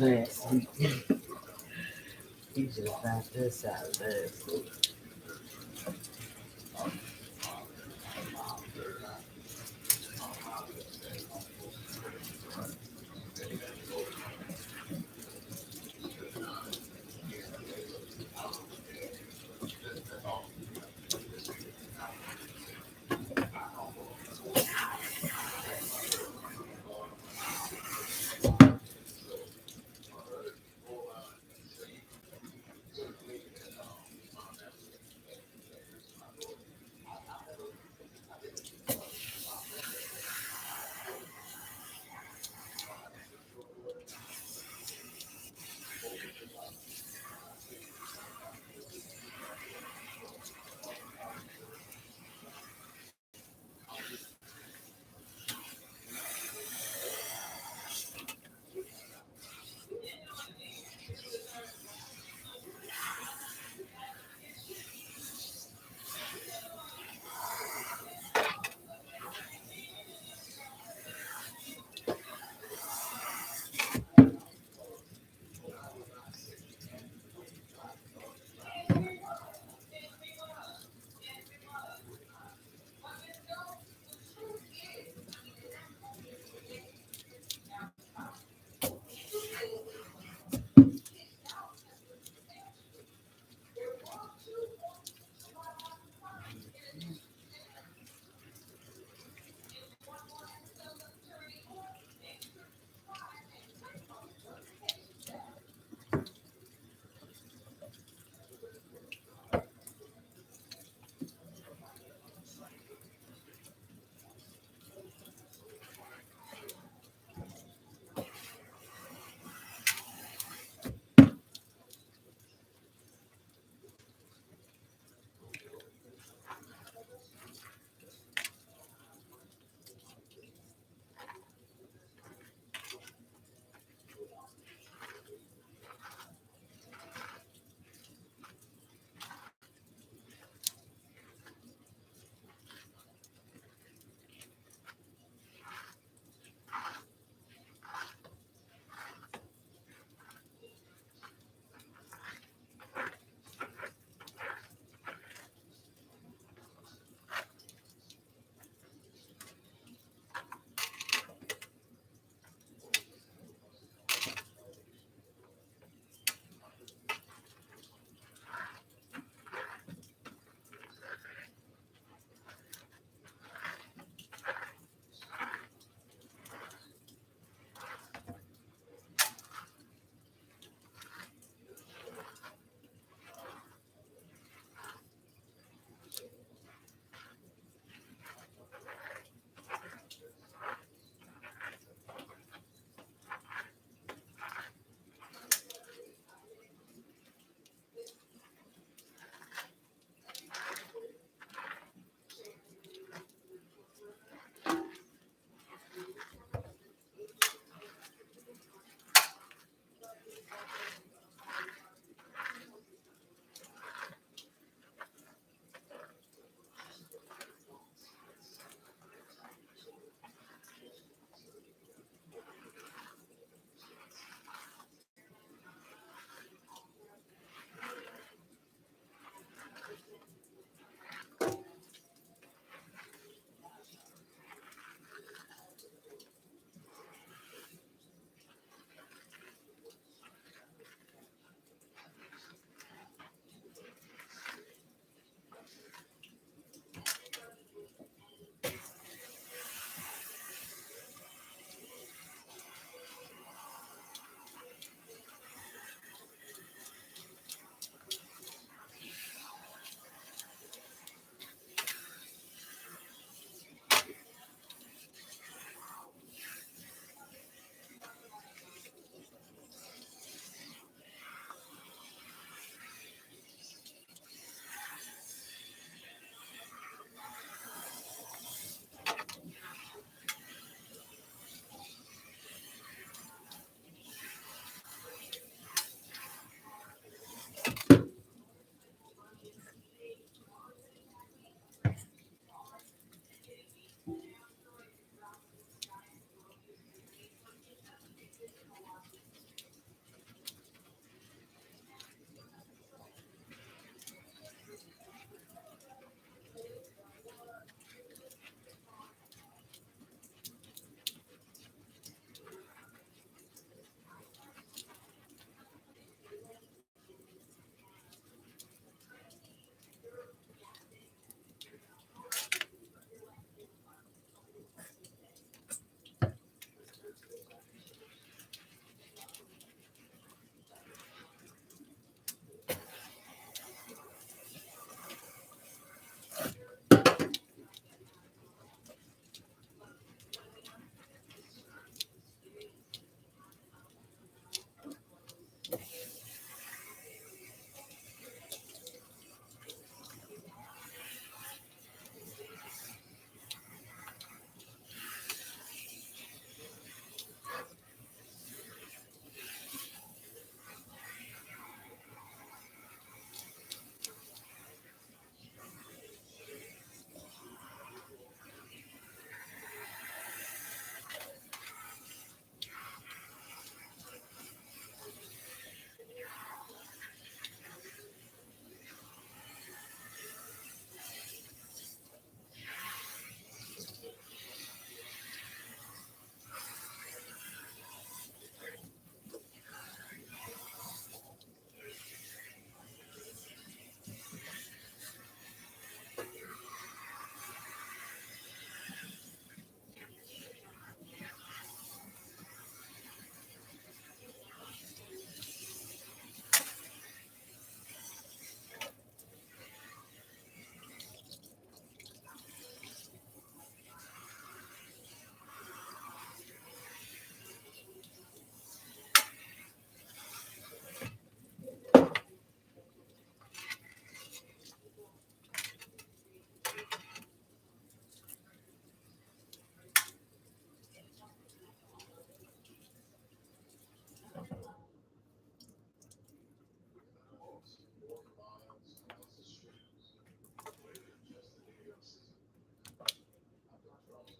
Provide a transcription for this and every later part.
Yes, he just found this out last week.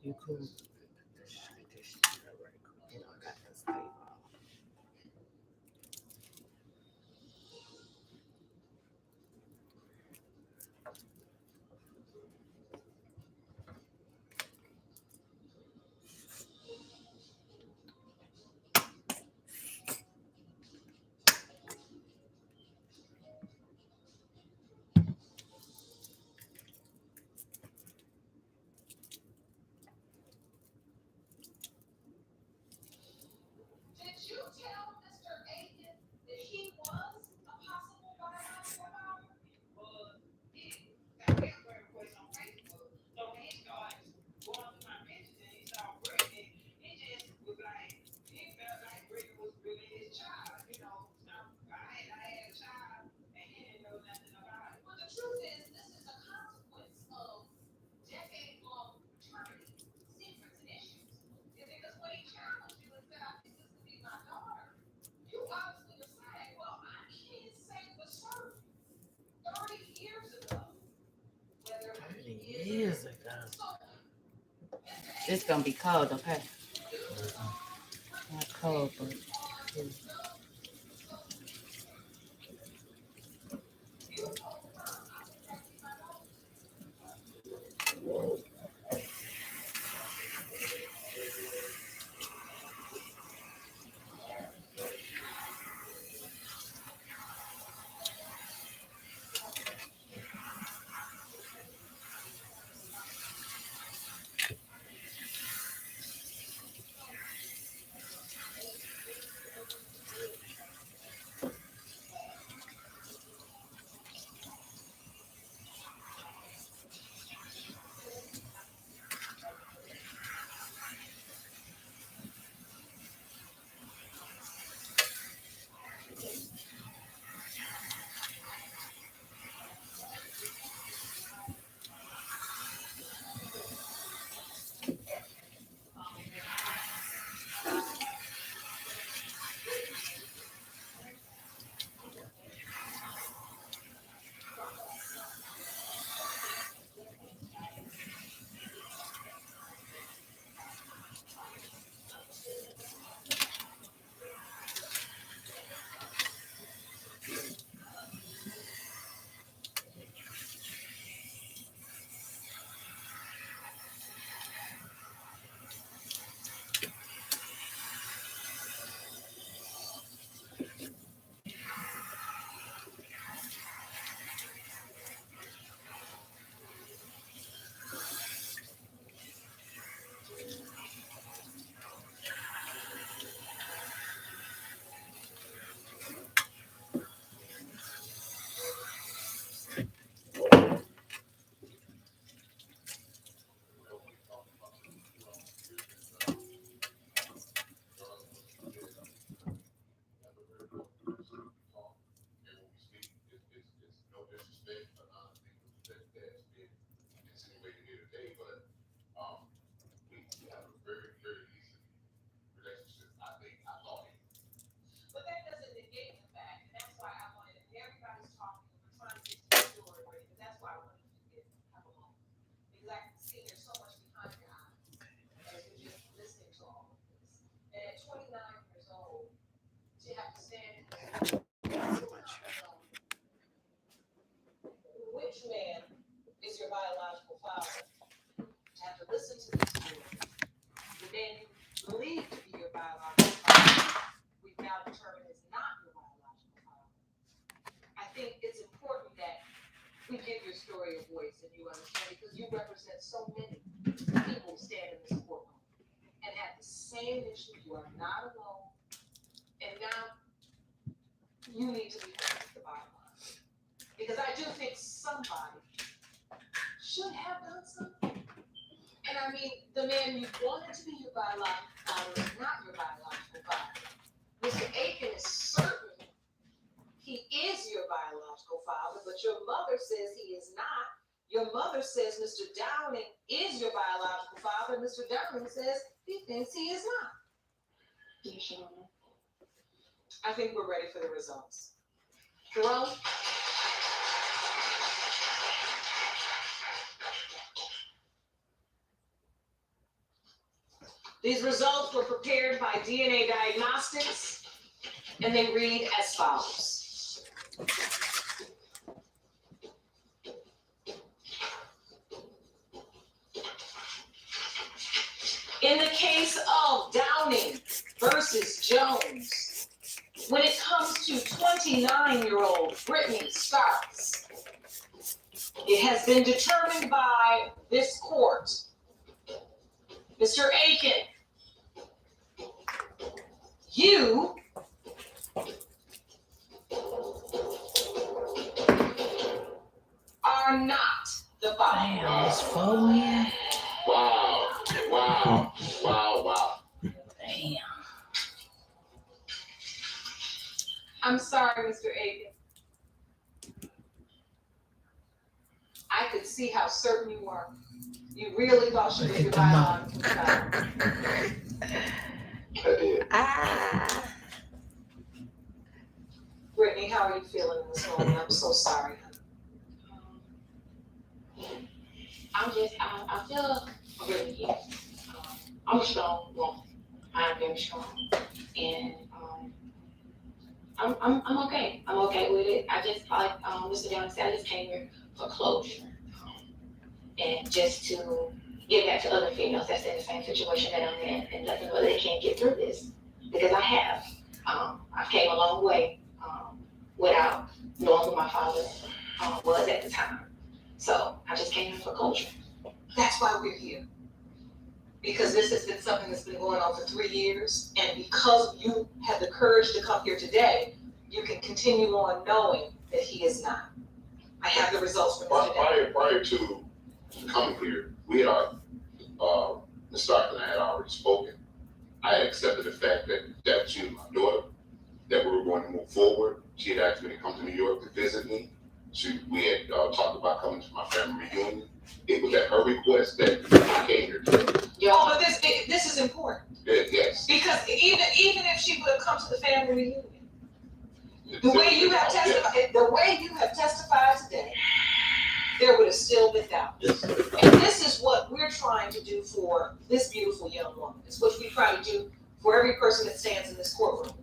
You cool? Get this shit out right quick. You know, I got this paper. Years ago. It's gonna be cold, okay? Not cold, but These results were prepared by DNA Diagnostics, and they read as follows. In the case of Downing versus Jones, when it comes to 29-year-old Brittany Starks, it has been determined by this court. Mr. Aiken, you are not the father. Damn, it's 4 men. Wow. Damn. I'm sorry, Mr. Aiken. I could see how certain you were. You really thought she was your biological child. I did. Brittany, how are you feeling in this moment? I'm so sorry. I feel really good. I'm a strong woman. I'm very strong. And I'm okay. I'm okay with it. I just, like Mr. Downing said, I just came here for closure. And just to get back to other females that's in the same situation that I'm in and let them know they can't get through this. Because I have. I've came a long way without knowing who my father was at the time. So I just came here for closure. That's why we're here. Because this has been something that's been going on for 3 years, and because you have the courage to come here today, you can continue on knowing that he is not. I have the results from today. Prior to coming here, we had Ms. Stark and I had already spoken. I had accepted the fact that she was my daughter, that we were going to move forward. She had asked me to come to New York to visit me. We had talked about coming to my family reunion. It was at her request that I came here today. Oh, but this is important. Yes. Because even if she would have come to the family reunion, the way you have testified today, there would have still been doubt. Yes. And this is what we're trying to do for this beautiful young woman. It's what we try to do for every person that stands in this courtroom,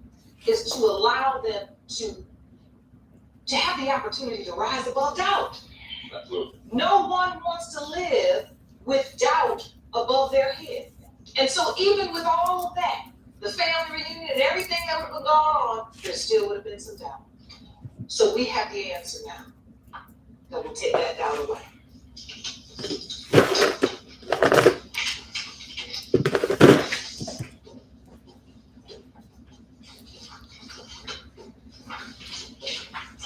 is to allow them to have the opportunity to rise above doubt. Absolutely. No one wants to live with doubt above their head. And so even with all of that, the family reunion and everything that would have gone on, there still would have been some doubt. So we have the answer now that will take that doubt away.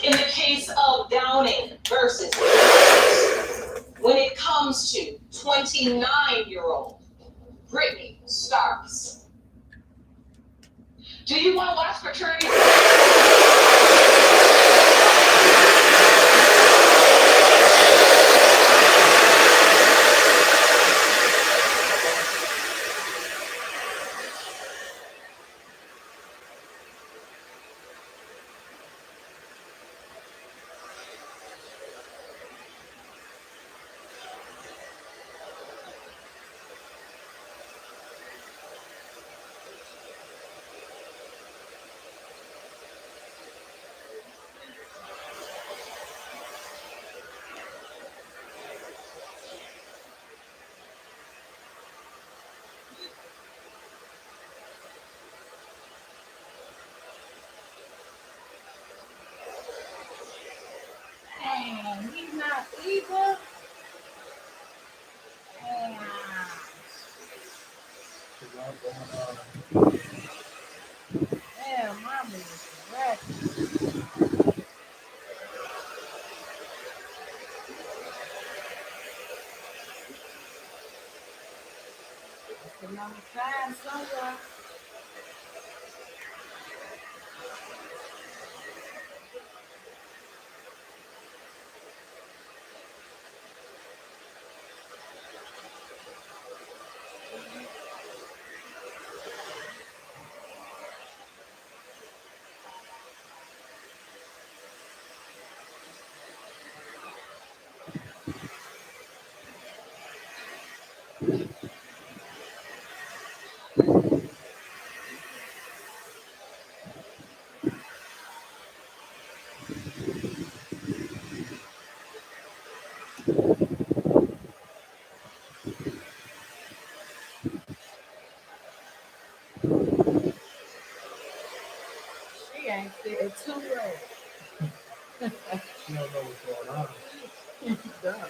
In the case of Downing versus when it comes to 29-year-old Brittany Starks, do you want to watch fraternity? Damn, he's not either. Damn. Damn, mommy is correct. It's another time somewhere. She ain't scared too well. She don't know what's going on. Duh.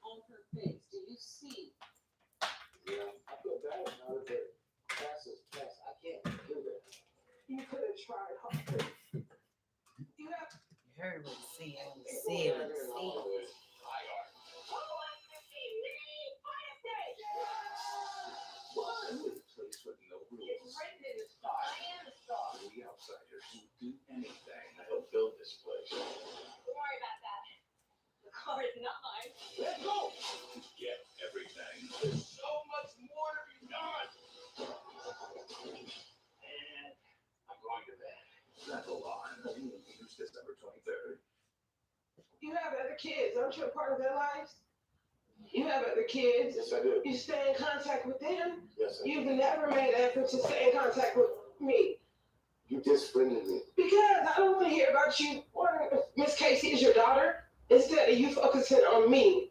On her face, do you see? Yeah, I feel bad now that the class is test. I can't do that. You could have tried harder. You have. You heard what he said. He said what he said. Place with no rules. We outsiders who do anything to help build this place. Don't worry about that. The car is not mine. Let's go. Get everything. There's so much more to be done. And I'm going to bed. That's a line. Use December 23rd. You have other kids. Aren't you a part of their lives? You have other kids. Yes, I do. You stay in contact with them. Yes, I do. You've never made an effort to stay in contact with me. You disfriended me. Because I don't want to hear about you wondering if Miss Casey is your daughter instead of you focusing on me.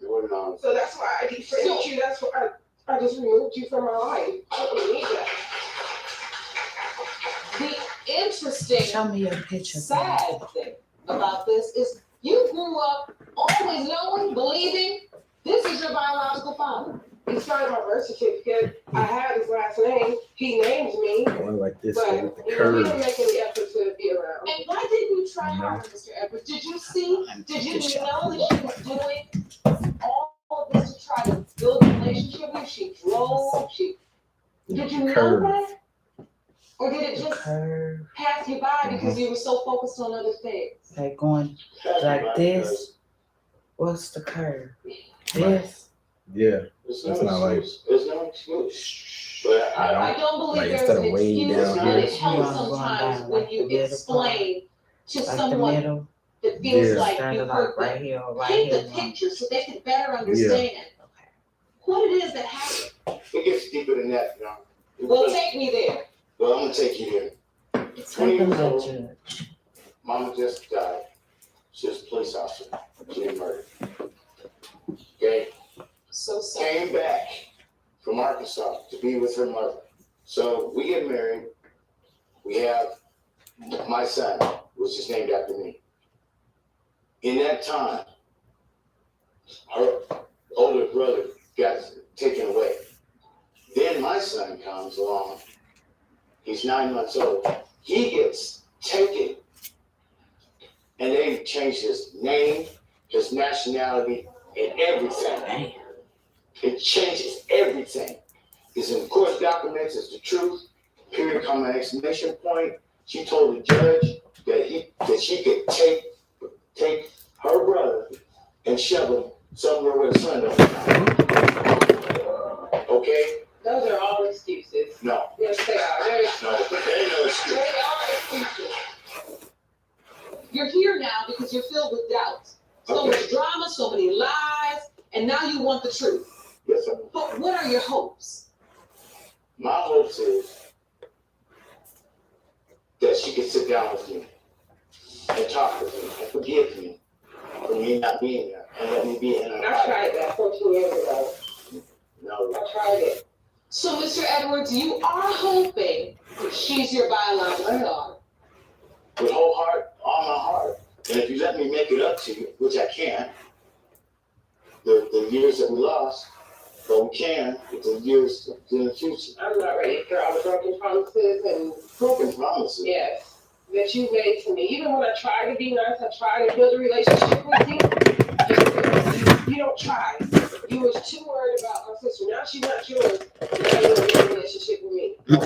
You wouldn't know. So that's why I defriended you. That's why I just removed you from my life. I don't need that. The interesting, Show me your picture. sad thing about this is you grew up always knowing, believing this is your biological father. He signed my birth certificate. I had his last name. He named me. Going like this But with the he curve. didn't make any effort to be around. And why didn't you try harder, Mr. Edwards? Did you see? Did you know that she was doing all of this to try to build a relationship with you? She drove. Did you know that? Or did it just pass you by because you were so focused on other things? Like going like this. What's the curve? This. Yeah. It's That's not like- There's no excuse. But I don't believe Like, there's instead an of way excuse, down but here. it helps You wanna go sometimes down when like you the middle explain to Like the someone middle. that feels Yeah. like Started you like hurt right them. here or right Paint here. the picture so they can better understand what it is that happened. it gets deeper than that, you know. Well, take me there. Well, I'm gonna take you there. Take 20 them years to old. judge. Mama just died. She was a police officer. She was murdered. Okay? So sad. Came back from Arkansas to be with her mother. So we get married. We have my son, which is named after me. In that time, her older brother got taken away. Then my son comes along. He's 9 months old. He gets taken. And they changed his name, his nationality, and everything. It changes everything. It's in court documents, it's the truth, period, comma, exclamation point. She told the judge that she could take her brother and shove him somewhere where the sun don't shine. Okay? Those are all excuses. No. Yes, they are. They're excuses. No, there ain't no excuse. They are excuses. You're here now because you're filled with doubt. So much drama, so many lies, and now you want the truth. Yes, sir. But what are your hopes? My hopes is that she can sit down with me and talk with me and forgive me for me not being there and let me be in her I life. tried that 14 years ago. No. I tried it. So, Mr. Edwards, you are hoping that she's your biological daughter. With whole heart, all my heart. And if you let me make it up to you, which I can, the years that we lost, but we can, with the years in the future. I'm not ready for all the broken promises and Broken promises. yes, that you made to me. Even when I tried to be nice, I tried to build a relationship with you. You don't try. You was too worried about my sister. Now she's not yours. Now you want a relationship with me. No,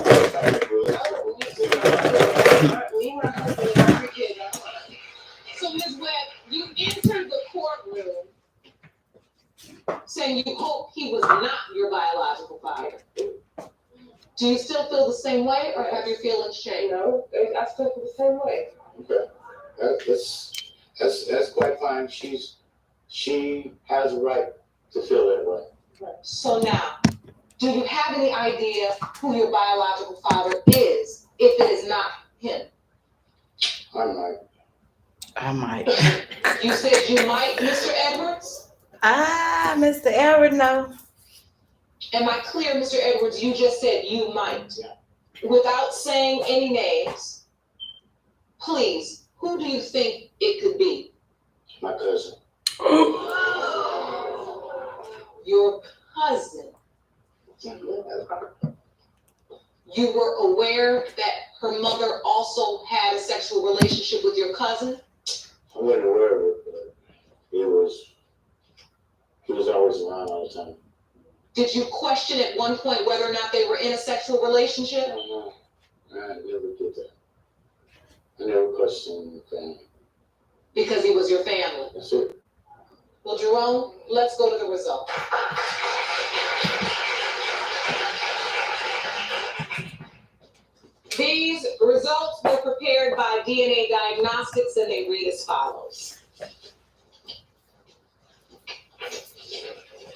Me, my husband, and my 3 kids. That's fine. So, Ms. Webb, you entered the courtroom saying you hope he was not your biological father. Do you still feel the same same way, or have your feelings changed? No, I still feel the same way. Okay. That's quite fine. She has a right to feel that way. So now, do you have any idea who your biological father is, if it is not him? I might. You said you might, Mr. Edwards? Mr. Edward, no. Am I clear, Mr. Edwards? You just said you might. Yeah. Without saying any names, please, who do you think it could be? My cousin. Your cousin. You were aware that her mother also had a sexual relationship with your cousin? I wasn't aware of it, but he was always around all the time. Did you question at one point whether or not they were in a sexual relationship? No, I never did that. I never questioned the family. Because he was your family. That's it. Well, Jerome, let's go to the result. These results were prepared by DNA Diagnostics, and they read as follows.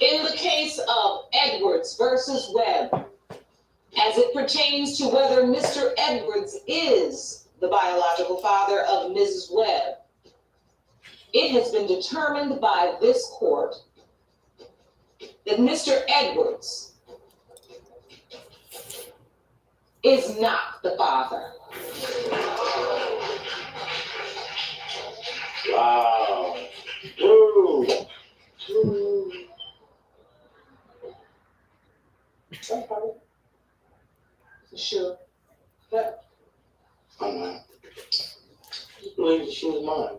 In the case of Edwards versus Webb, as it pertains to whether Mr. Edwards is the biological father of Mrs. Webb, it has been determined by this court that Mr. Edwards is not the father. Wow. Woo. Woo. Sure. I'm not. Just believe that she was mine.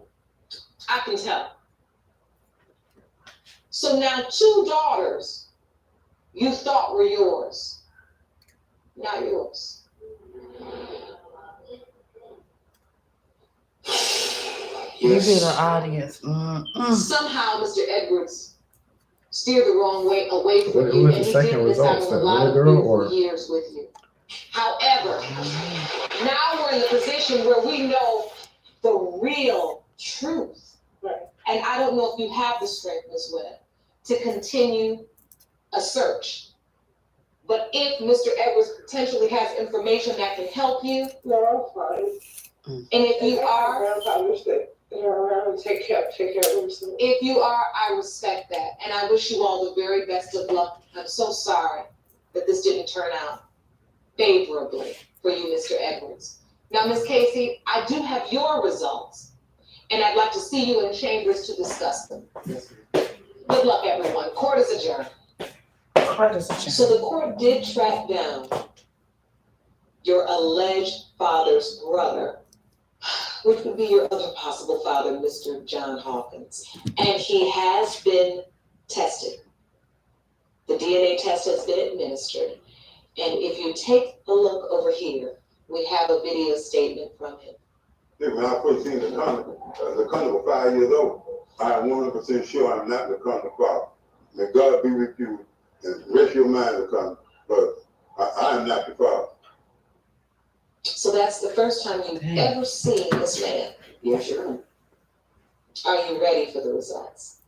I can tell. So now 2 daughters you thought were yours, not yours. You be the audience. Somehow Mr. Edwards steered the wrong way away from What you, was and the he second did this result? having a That lot little of girl beautiful or- years with you. However, now we're in the position where we know the real truth. Right. And I don't know if you have the strength, Ms. Webb, to continue a search. But if Mr. Edwards potentially has information that can help you, No, I'm fine. and if you are, I wish that they're around and take care of them. if you are, I respect that. And I wish you all the very best of luck. I'm so sorry that this didn't turn out favorably for you, Mr. Edwards. Now, Ms. Casey, I do have your results, and I'd like to see you in chambers to discuss them. Good luck, everyone. Court is adjourned. So the court did track down your alleged father's brother, which would be your other possible father, Mr. John Hawkins. And he has been tested. The DNA test has been administered. And if you take a look over here, we have a video statement from him. Yeah, when I first seen the condom was 5 years old. I am 100% sure I'm not the condom father. May God be with you and rest your mind, the condom. But I am not the father. So that's the first time you've ever seen this man. Yes, sure. Are you ready for the results?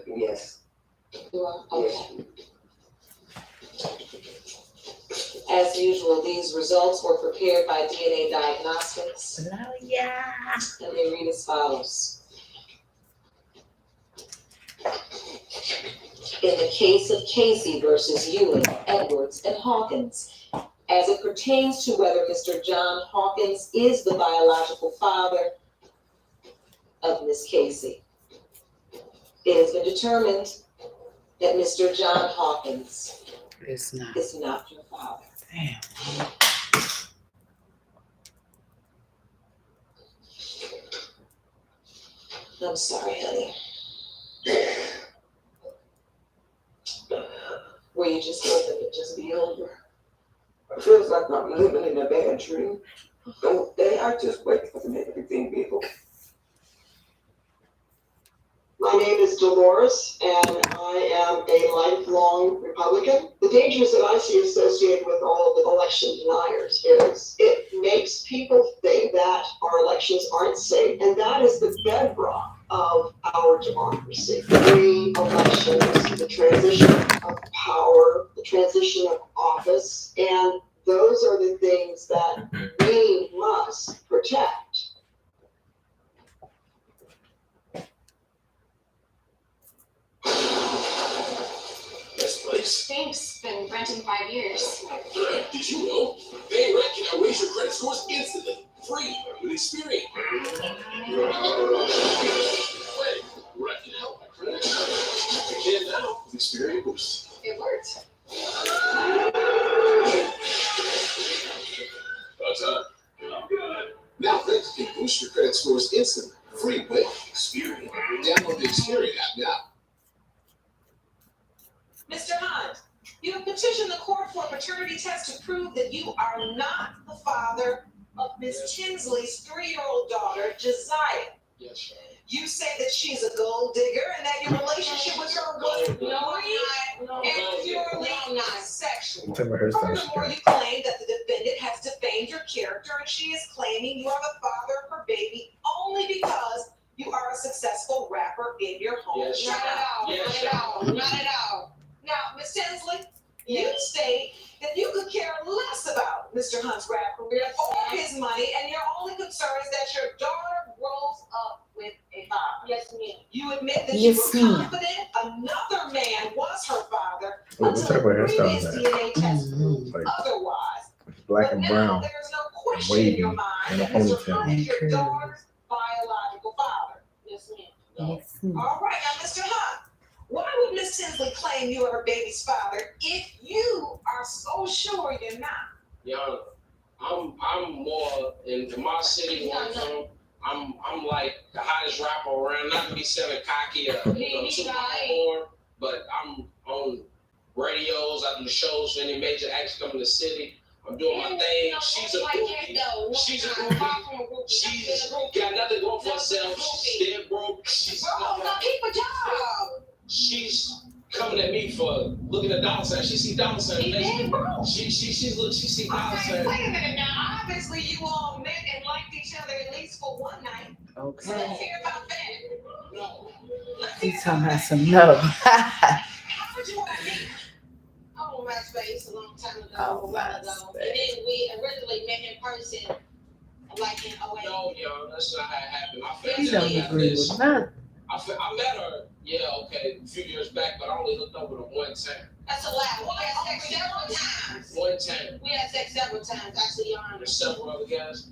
Yes. You are? Okay. As usual, these results were prepared by DNA Diagnostics, Yeah. and they read as follows. In the case of Casey versus Ewing, Edwards, and Hawkins, as it pertains to whether Mr. John Hawkins is the biological father of Miss Casey, it has been determined that Mr. John Hawkins It's not. is not your father. Damn. I'm sorry, honey. Were you just hoping it'd just be over? It feels like I'm living in a bad dream. Don't they? I just wake up and everything be okay. My name is Dolores, and I am a lifelong Republican. The dangers that I see associated with all of the election deniers is it makes people think that our elections aren't safe, and that is the bedrock of our democracy. Free elections, the transition of power, the transition of office, and those are the things that we must protect. Best place. Thanks, been renting 5 years. Did you know? Paying rent can raise your credit scores instantly. Free with Experian. Wait, rent can help my credit. You can now with Experian Boost. It worked. About time. I'm good. Now rent can boost your credit scores instantly. Free with Experian. Download the Experian app now. Mr. Hunt, you have petitioned the court for a paternity test to prove that you are not the father of Miss Tinsley's 3-year-old daughter, Josiah. Yes, sir. You say that she's a gold digger and that your relationship with her was purely sexual. Furthermore, you claim that the defendant has defamed your character and she is claiming you are the father of her baby only because you are a successful rapper in your home. Yes, Not at all. Yes, Not at all. Not at all. Now, Ms. Tinsley, you state that you could care less about Mr. Hunt's rap career or his money, and your only concern is that your daughter grows up with a father. Yes, ma'am. You admit that Yes, you were ma'am. confident another man was her father What until type of the hairstyle previous is that? DNA test proved Like otherwise. black But and now brown. there's no question wavy, in your mind and a that Mr. ponytail. Hunt is your And curly. daughter's biological father. Yes, ma'am. Yes, ma'am. All right, now, Mr. Hunt, why would Miss Tinsley claim you are her baby's father if you are so sure you're not? Yana, I'm more in my city where I'm from. I'm like the hottest rapper around. Not to be selling cocky or super horn, but I'm on radios. I do shows for any major acts come to the city. I'm doing my thing. She's a groupie. She's a groupie. She's got nothing going for herself. She's still broke. She's keep a job. She's coming at me for looking at dollar signs. She see dollar signs. He did broke. She see dollar Okay, signs. wait a minute now. Obviously, you all met and liked each other at least for one night. So let's Okay. hear about that. No. Let's hear He's about talking about that. some no. How did you all meet? Oh, MySpace a long time ago, Oh, a while ago. MySpace. And then we originally met in person, like in 08. No, yo, that's not how it happened. I He found don't out about agree this. with nothing. I met her, a few years back, but I only hooked up with her one time. That's a lie. We had sex several times. One time. We had sex several times, actually, Your Honor. There's several other guys.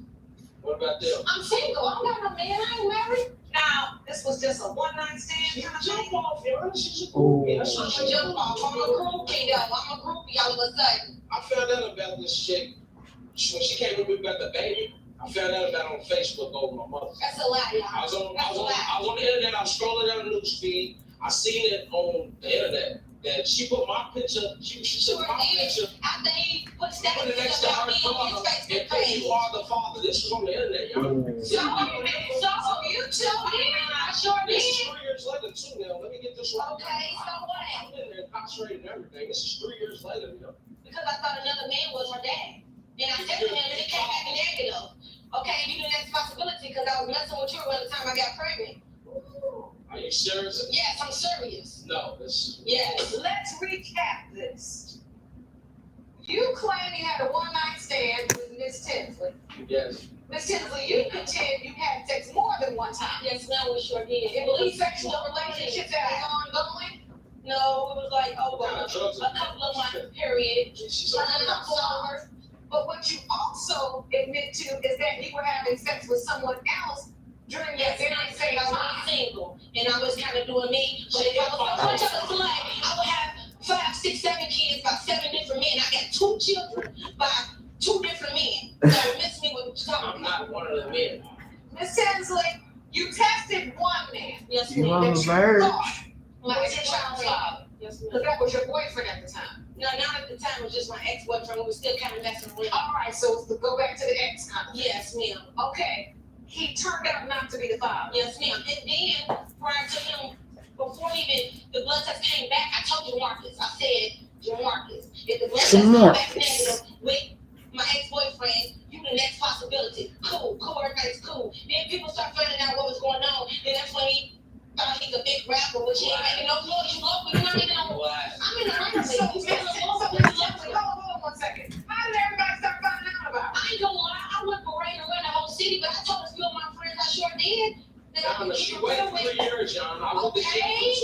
What about them? I'm single. I don't got no man. I ain't married. Now, this was just a one-night stand kind of Jump thing? off, yo. She's a Ooh. groupie. That's I'm what a she jump off. I'm a groupie, though. I'm a groupie all of a sudden. I found out about this chick when she came with me about the baby. I found out about it on Facebook over my mother. That's a lie, I y'all. was on the internet. I was scrolling down the news feed. I seen it on the internet that she put my picture. She took my picture. After he put Put that it next to her father on his and Facebook put page. you are the father. This was on the internet, y'all. Ooh. So you sure did. I sure This is did. 3 years later too now. Let me get this right. Okay, so what? I'm in there incarcerated and everything. This is 3 years later, you know. Because I thought another man was her dad. Then I texted him and it came back negative. Okay, you knew that's a possibility because I was messing with you around the time I got pregnant. Are you serious? Yes, I'm serious. No, this Yes. Let's recap this. You claim you had a one-night stand with Miss Tinsley. yes. Miss Tinsley, you contend you had sex more than one time. Yes, no, we sure did. It was a sexual relationship that was ongoing. No, it was like over What kind of drugs? a couple of months period. She's And on then I'm sober. But what you also admit to is that you were having sex with someone else during that Yes, very I same was time. single, and I was kind of doing me. But if I was so much of a slut, I would have 5, 6, 7 kids by 7 different men. I got 2 children by 2 different men. So miss me with I'm not one of the men. Miss Tinsley, you tested one man. Yes, You ma'am. on that the you verge. thought My was your child's father. Yes, Because ma'am. that was your boyfriend at the time. No, not at the time. It was just my ex-boyfriend. We were still kind of messing around. All right, so go back to the ex kind of thing. Yes, ma'am. Okay. he turned out not to be the father. Yes, ma'am. And then, prior to him, before even the blood test came back, I told Jamarcus, I said, Jamarcus, if the blood test came back negative with my ex-boyfriend, you the next possibility. Cool, everything's cool. Then people start finding out what was going on, and that's when he thought he's a big rapper, which he ain't making no noise. You local, you're not even on. I'm in the right So, place. hold on 1 second. How did everybody start finding out about it? I ain't gonna lie, I went parading around the whole city, but I told a few of my friends I sure did. Yana, she waited 3 years, Yana. I went to jail for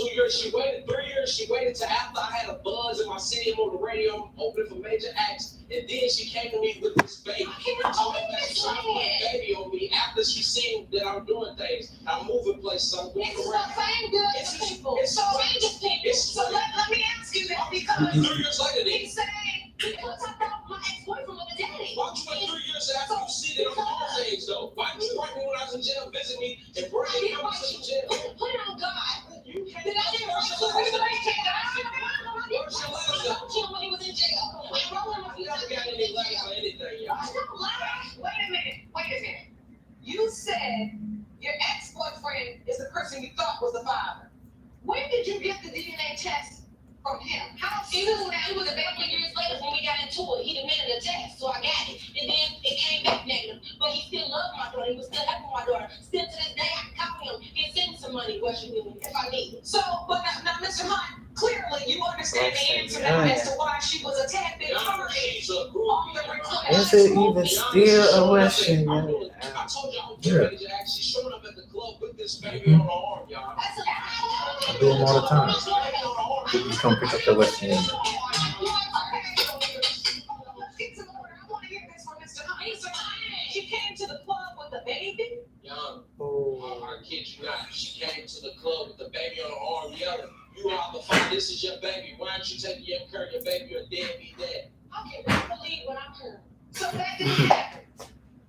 2 years. She waited 3 years. She waited till after I had a buzz in my city. I'm on the radio, opening for major acts. And then she came to me with this baby. I can't believe She this tried to put a baby on me after she seen that I'm doing things. I'm moving places. I'm going It's around. the same good people. It's So let me ask you this, because 3 years later, then. he's saying, Because I thought my ex-boyfriend was a daddy. Why don't you wait 3 years after you see that I'm doing things, though? Why didn't you write me when I was in jail, visit me, and bring me to the jail? Put it on God. You can't. Did I didn't write Where's you? your letter? I spoke to him when he was in jail. I wrote him a You few never got times. any letters or anything, y'all. Don't lie. wait a minute. You said your ex-boyfriend is the person you thought was the father. When did you get the DNA test from him? How soon It was a couple of years later when we got into it. He demanded a test, so I got it. And then it came back negative. But he still loved my daughter. He was still helping my daughter. Still to this day, I can call him. He'll send me some money, Washington, if I need it. So, but now, Mr. Hunt, clearly you understand the answer now as to why she was a tad bit Yana, hurried she's a on the groupie. request. Is it even still a Russian? I told you I was getting ready to act. She's showing up at the club with this baby on her arm, y'all. That's I do them all the time. Just come pick up the Western Union. She came to the club with a baby. Young, Oh. I kid you not. She came to the club with the baby on her arm yelling, "You are the father. This is your baby. Why don't you take your baby? You're a deadbeat dad." I can't believe what I heard. So that didn't happen.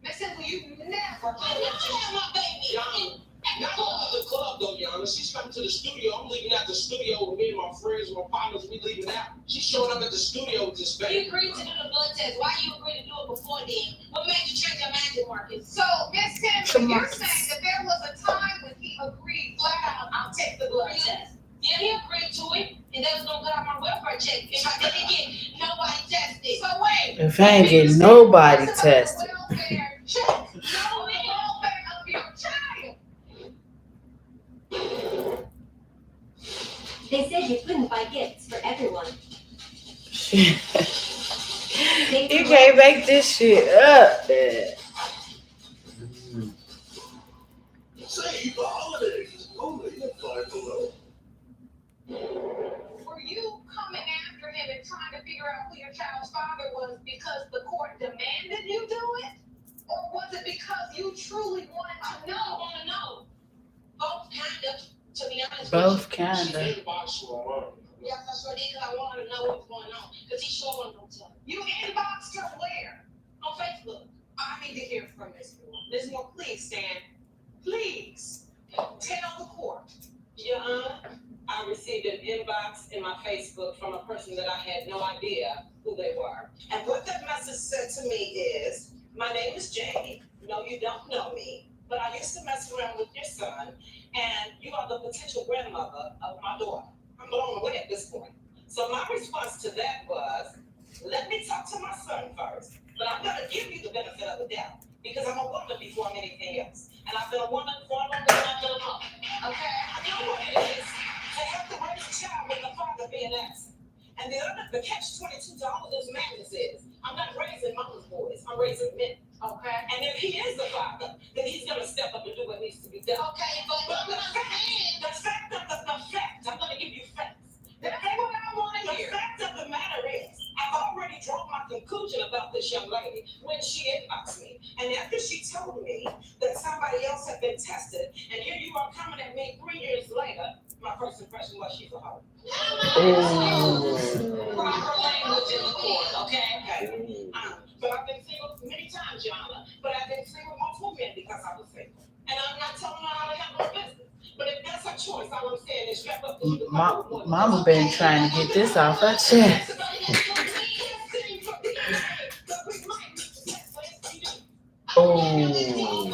Miss Simple, you never. I know I have my baby. Young, not going to the club though, Yana. She's coming to the studio. I'm leaving out the studio with me and my friends, my partners. We leaving out. She's showing up at the studio with this You baby. agreed to do the blood test. Why you agreed to do it before then? What made you change your mind, Marcus? So, Miss Simple, you're saying that there was a time when he agreed flat out, I'll take the blood test. Yeah, he agreed to it, and that was gonna cut out my welfare check if I didn't get nobody tested. So wait. If I ain't getting nobody It's about tested. the welfare check. No, the welfare of your child. They said you couldn't buy gifts for everyone. You can't make this shit up, man. Save the holidays. Only at Five Below. Were you coming after him and trying to figure out who your child's father was because the court demanded you do it? Or was it because you truly wanted to know? I want to know. Both kind of, to be honest Both She kinda. inboxed my mom. Yes, I sure did, because I wanted to know what was going on. Because he sure wasn't going to tell me. You inboxed her where? On Facebook. I need to hear from Ms. Moore. Ms. Moore, please stand. Please tell the court. Your Honor, I received an inbox in my Facebook from a person that I had no idea who they were. And what that message said to me is, my name is Jamie. No, you don't know me, but I used to mess around with your son, and you are the potential grandmother of my daughter. I'm blown away at this point. So my response to that was, let me talk to my son first, but I'm gonna give you the benefit of the doubt, because I'm a woman before I'm anything else. And I've been a woman for a longer time than a woman. Okay, I know what it is to have to raise a child with a father being absent. And the catch-22 to all of this madness is, I'm not raising mama's boys, I'm raising men. Okay. And if he is the father, then he's gonna step up and do what needs to be done. Okay, but the fact of the fact, I'm gonna give you facts. That's what I want to The hear. fact of the matter is, I've already drawn my conclusion about this young lady when she inboxed me. And after she told me that somebody else had been tested, and here you are coming at me 3 years later, my first impression was she's a hoe. proper language in the court, okay? But I've been single many times, Your Honor. But I've been single with multiple men because I was single. And I'm not telling her how to handle her business. But if that's her choice, all I'm saying is strap up to Mama been trying to get this off her chest. Oh.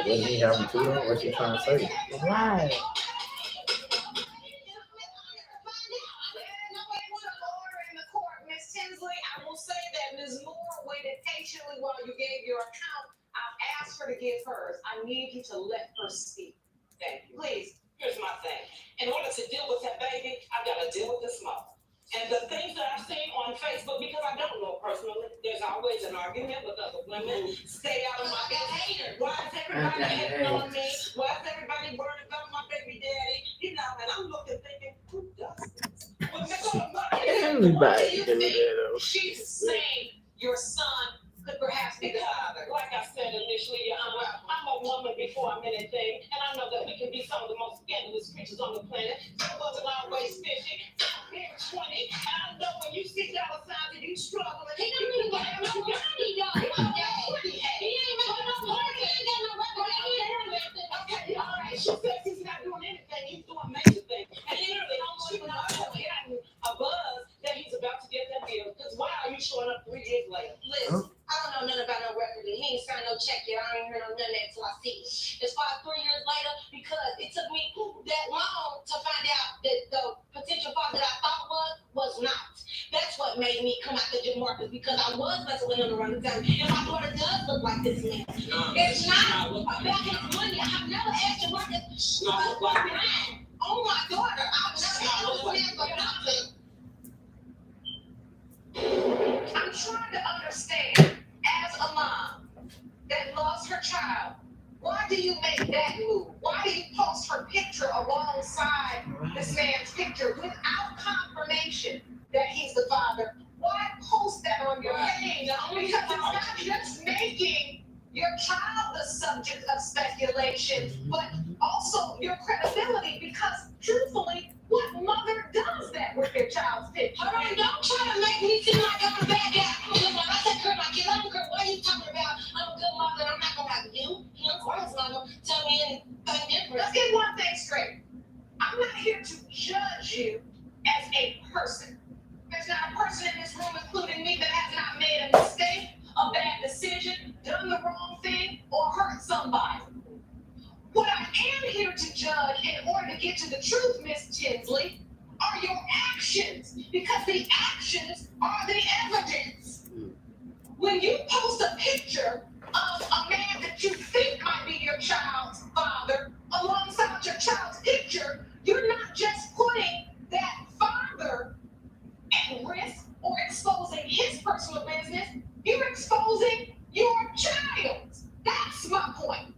wouldn't he have him too though? What you trying to say? Right. Miss Tinsley, I will say that Ms. Moore waited patiently while you gave your account. I've asked her to give hers. I need you to let her speak. Thank you. Please. Here's my thing. In order to deal with that baby, I've got to deal with the smoke. And the things that I've seen on Facebook, because I don't know personally, there's always an argument with other women. Stay out of my business. Why is everybody hating on me? Why is everybody worried about my baby daddy? You know, and I'm looking thinking, who does this? Everybody do that. She's saying your son could perhaps be the father. Like I said initially, I'm a woman before I'm anything, and I know that we can be some of the most scandalous creatures on the planet. So I wasn't always fishing. I'm being 20, and I know when you see dollar signs and you struggle, and he don't even got no money, though. He ain't making no money. He ain't got no record. Okay, all right. She says he's not doing anything. He's doing major things. And literally, she knows getting a buzz that he's about to get that deal. Because why are you showing up 3 years later? Listen, I don't know nothing about no record. He ain't signed no check yet. I ain't heard no none of that till I see it. As far as 3 years later, because it took me that long to find out that the potential father that I thought was not. That's what made me come out to Jamarcus, because I was messing with him around the time. And my daughter does look like this man. It's not about his money. I've never asked Jamarcus about mine. Oh my daughter, I've never asked this man for nothing. I'm trying to understand, as a mom that loves her child, why do you make that move? Why do you post her picture alongside this man's picture without confirmation that he's the father? Why post that on your page? Because it's not just making your child the subject of speculation, but also your credibility, because truthfully, what mother does that with their child's picture? All right, don't try to make me seem like I'm a bad guy. I take care of my kids. I don't care what you talking about. I'm a good mother, and I'm not gonna have you. Of course, mama, tell me anything different. Let's get one thing straight. I'm not here to judge you as a person. There's not a person in this room, including me, that has not made a mistake, a bad decision, done the wrong thing, or hurt somebody. What I am here to judge in order to get to the truth, Miss Tinsley, are your actions, because the actions are the evidence. When you post a picture of a man that you think might be your child's father alongside your child's picture, you're not just putting that father at risk or exposing his personal business, you're exposing your child. That's my point.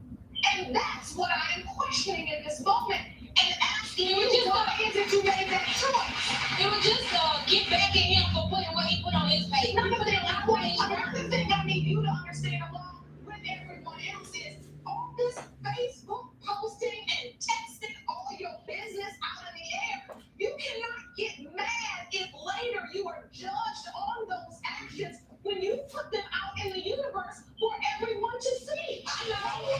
And that's what I am questioning in this moment and asking you, why is it you made that choice? It was just get back at him for putting what he put on his page. Another thing I need you to understand along with everyone else is all this Facebook posting and texting all your business out in the air. You cannot get mad if later you are judged on those actions when you put them out in the universe for everyone to see. I know your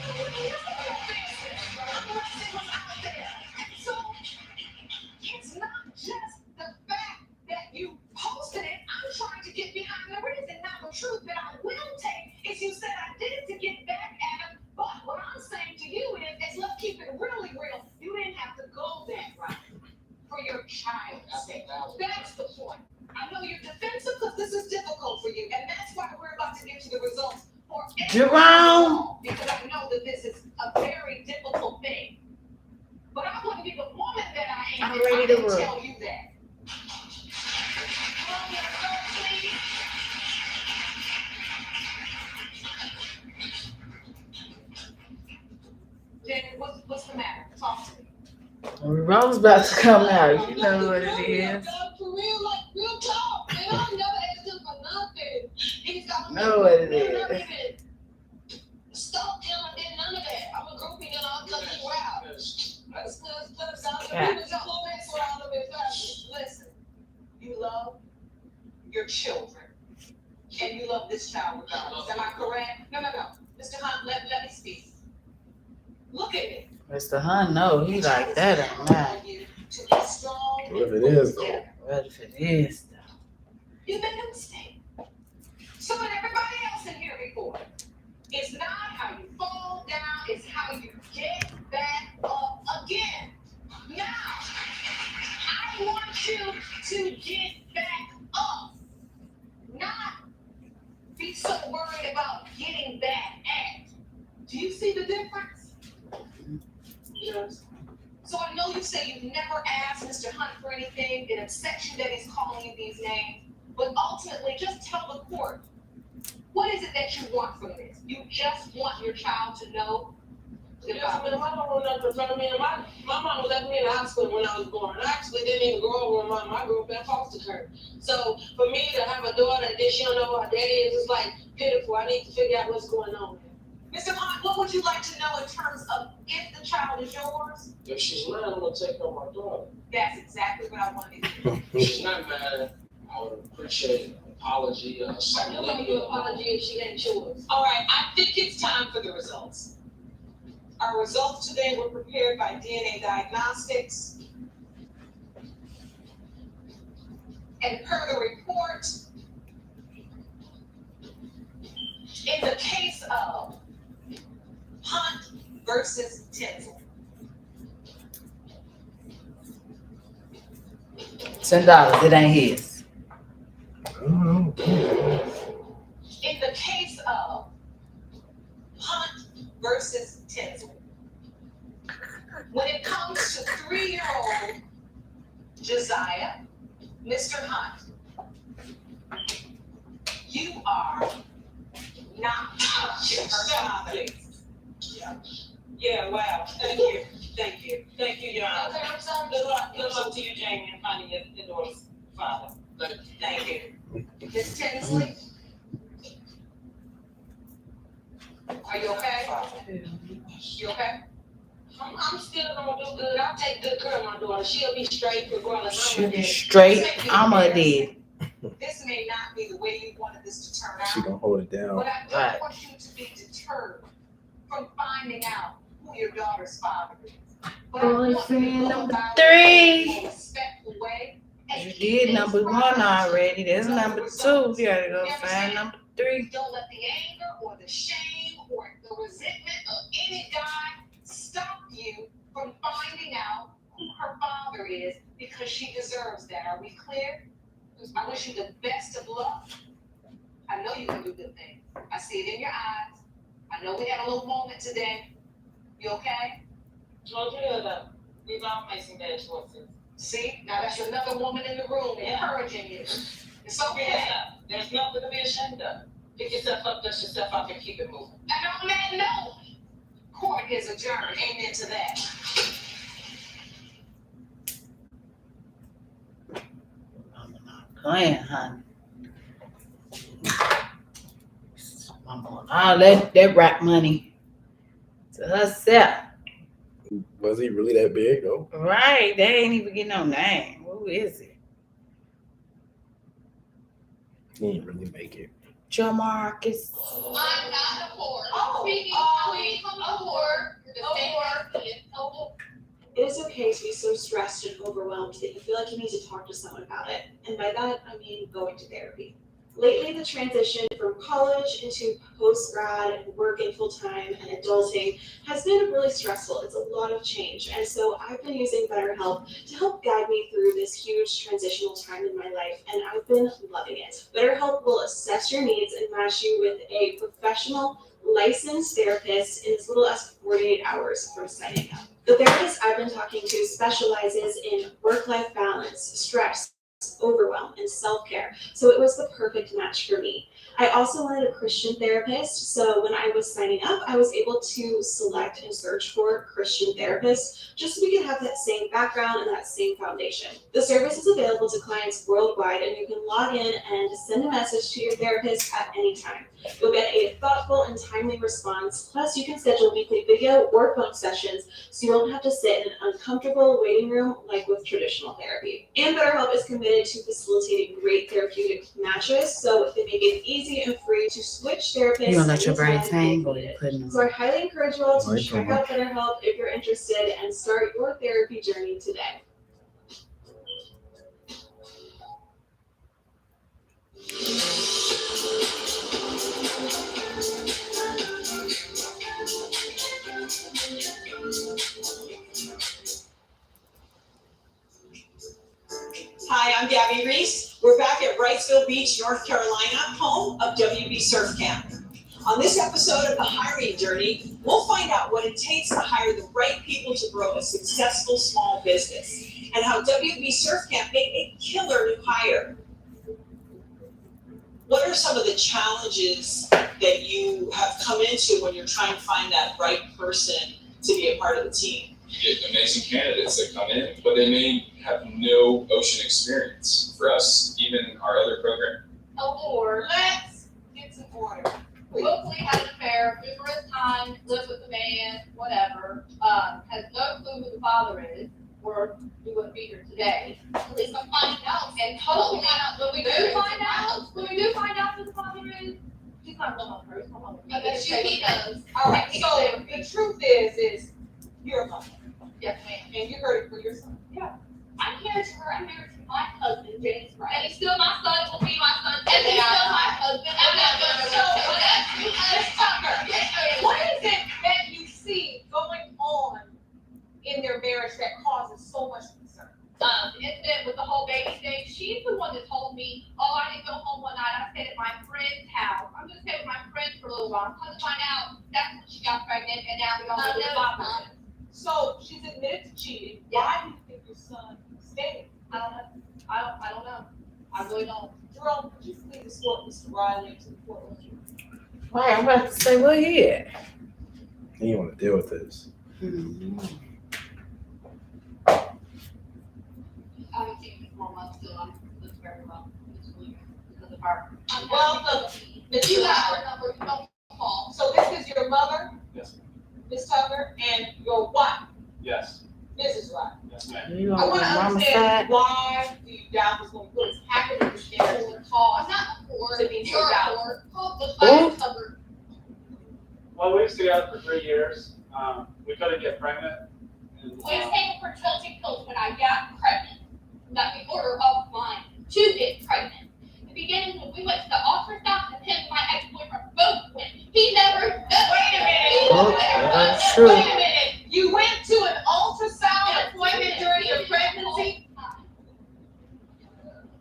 business, unless it was out there. And so it's not just the fact that you posted it. I'm trying to get behind the reason. Now the truth that I will take is you said I did it to get back at him. But what I'm saying to you is let's keep it really real. You didn't have to go that route for your child's sake. That's the point. I know you're defensive because this is difficult for you, and that's why we're about to get to the results for Jerome, because I know that this is a very difficult thing. But I wouldn't be the woman that I am I'm if ready I to didn't work. tell you that. Come here, please. Jen, what's the matter? Talk to me. Rome's about to come out. You know what it is. For real, like real talk. Man, I never asked him for nothing. He's got Know what it is. never even stalked him and did none of that. I'm a groupie and I'll cut you out. That's Listen, you love your children, and you love this child regardless. Am I correct? No. Mr. Hunt, let me speak. Look at me. Mr. Hunt, no, he like that on that. To be strong. What if it is though? What if it is though? You made a mistake. So did everybody else in here before. It's not how you fall down, it's how be so worried about getting back at. Do you see the difference? Yes. So I know you say you've never asked Mr. Hunt for anything. It upsets you that he's calling you these names. But ultimately, just tell the court, what is it that you want from this? You just want your child to know. Yes, ma'am, I don't want nothing from me. My mama left me in the hospital when I was born. I actually didn't even grow up with my mom. I grew up in foster care. So for me to have a daughter that she don't know who her daddy is, it's like pitiful. I need to figure out what's going on. Mr. Hunt, what would you like to know in terms of if the child is yours? If she's mad, I'm gonna take her my daughter. That's exactly what I wanted to hear. If she's not mad, I would appreciate an apology. I do owe you an apology if she ain't yours. All right, I think it's time for the results. Our results today were prepared by DNA Diagnostics. And per the report, in the case of Hunt versus Tinsel, $10. It ain't his. in the case of Hunt versus Tinsel, when it comes to 3-year-old Josiah, Mr. Hunt, you are not your father. Yeah, wow. Thank you. Thank you, Your Honor. Good luck to you, Jamie, in finding your daughter's father. Thank you. Ms. Tinsley? Are you okay? You okay? I'm still gonna do good. I'll take good care of my daughter. She'll be straight regardless. She'll be straight. I'm a dead. This may not be the way you wanted this to turn She out, gonna hold it down. but I don't want you to be deterred from finding out who your daughter's father is. But I want you to go about it in a respectful way. You did number 1 already. There's number 2. You gotta go find number 3. Don't let the anger or the shame or the resentment of any guy stop you from finding out who her father is, because she deserves that. Are we clear? I wish you the best of luck. I know you can do good things. I see it in your eyes. I know we had a little moment today. You okay? Oh, yeah, we've all made some bad choices. See, now that's another woman in the room encouraging you. It's okay. Yeah, there's nothing to be ashamed of. Pick yourself up, dust yourself off, and keep it moving. And on that note, court is adjourned. Amen to that. I'm not playing, honey. I'm on all that rap money to herself. Was he really that big though? Right. They ain't even getting no name. Who is it? He didn't really make it. Jamarcus. I'm not a whore. It is okay to be so stressed and overwhelmed that you feel like you need to talk to someone about it. And by that, I mean going to therapy. Lately, the transition from college into post-grad and working full-time and adulting has been really stressful. It's a lot of change. And so I've been using BetterHelp to help guide me through this huge transitional time in my life, and I've been loving it. BetterHelp will assess your needs and match you with a professional, licensed therapist in as little as 48 hours from signing up. The therapist I've been talking to specializes in work-life balance, stress, overwhelm, and self-care, so it was the perfect match for me. I also wanted a Christian therapist, so when I was signing up, I was able to select and search for Christian therapists just so we could have that same background and that same foundation. The service is available to clients worldwide, and you can log in and send a message to your therapist at any time. You'll get a thoughtful and timely response, plus you can schedule weekly video or phone sessions so you won't have to sit in an uncomfortable waiting room like with traditional therapy. And BetterHelp is committed to facilitating great therapeutic matches, so they make it easy and free to switch therapists. You gonna let your brain anytime tangle? if You needed. putting them. So I highly encourage you all to Right, check out BetterHelp if you're interested and start your therapy journey today. Hi, I'm Gabby Reese. We're back at Wrightsville Beach, North Carolina, home of WB Surf Camp. On this episode of The Hiring Journey, we'll find out what it takes to hire the right people to grow a successful small business, and how WB Surf Camp made a killer new hire. What are some of the challenges that you have come into when you're trying to find that right person to be a part of the team? You get amazing candidates that come in, but they may have no ocean experience. For us, even our other program. Or Let's get some order. hopefully had an affair, numerous times, lived with the man, whatever, has no clue who the father is, or we wouldn't be here today. At least I'm finding out. And hopefully, when we do find out who the father is, he's not going on first. I bet you he does. All right, so the truth is you're a mother. Yes, ma'am. And you heard it for yourself. I'm married to her. I'm married to my husband, James Wright. And he's still my son. Will be my son. And he's still my husband. And that's What is it that you see going on in their marriage that causes so much concern? The incident with the whole baby thing, she's the one that told me, oh, I didn't go home one night. I stayed at my friend's house. I'm going to stay with my friend for a little while. I'm going to find out that's when she got pregnant, and now we don't know the father. So she's admitted to cheating. Why do you think your son stayed? I don't know. I don't know. I really don't. Jerome, could you please escort Mr. Riley to the courtroom? Wait, I'm about to say, where he at? He didn't want to deal with this. I haven't seen him for 4 months, so I'm doing very well this week because of her. Well, If you have her number, you don't call. so this is your mother, Yes. Ms. Tucker, and your wife, Yes. Mrs. Wright. Yes, ma'am. You I on want to my mama's understand side? why do you doubt this when what's happening is there to I'm cause not a whore. to be so You're a doubtful. whore. Call the fire cover. Well, we was together for 3 years. We couldn't get pregnant. And, We was taking fertility pills when I got pregnant. Got the order of mine to get pregnant. In the beginning, when we went to the ultrasound, and him and my ex-boyfriend both went. He never. Wait a minute. Oh, that's true. Wait a minute. You went to an ultrasound appointment during your pregnancy?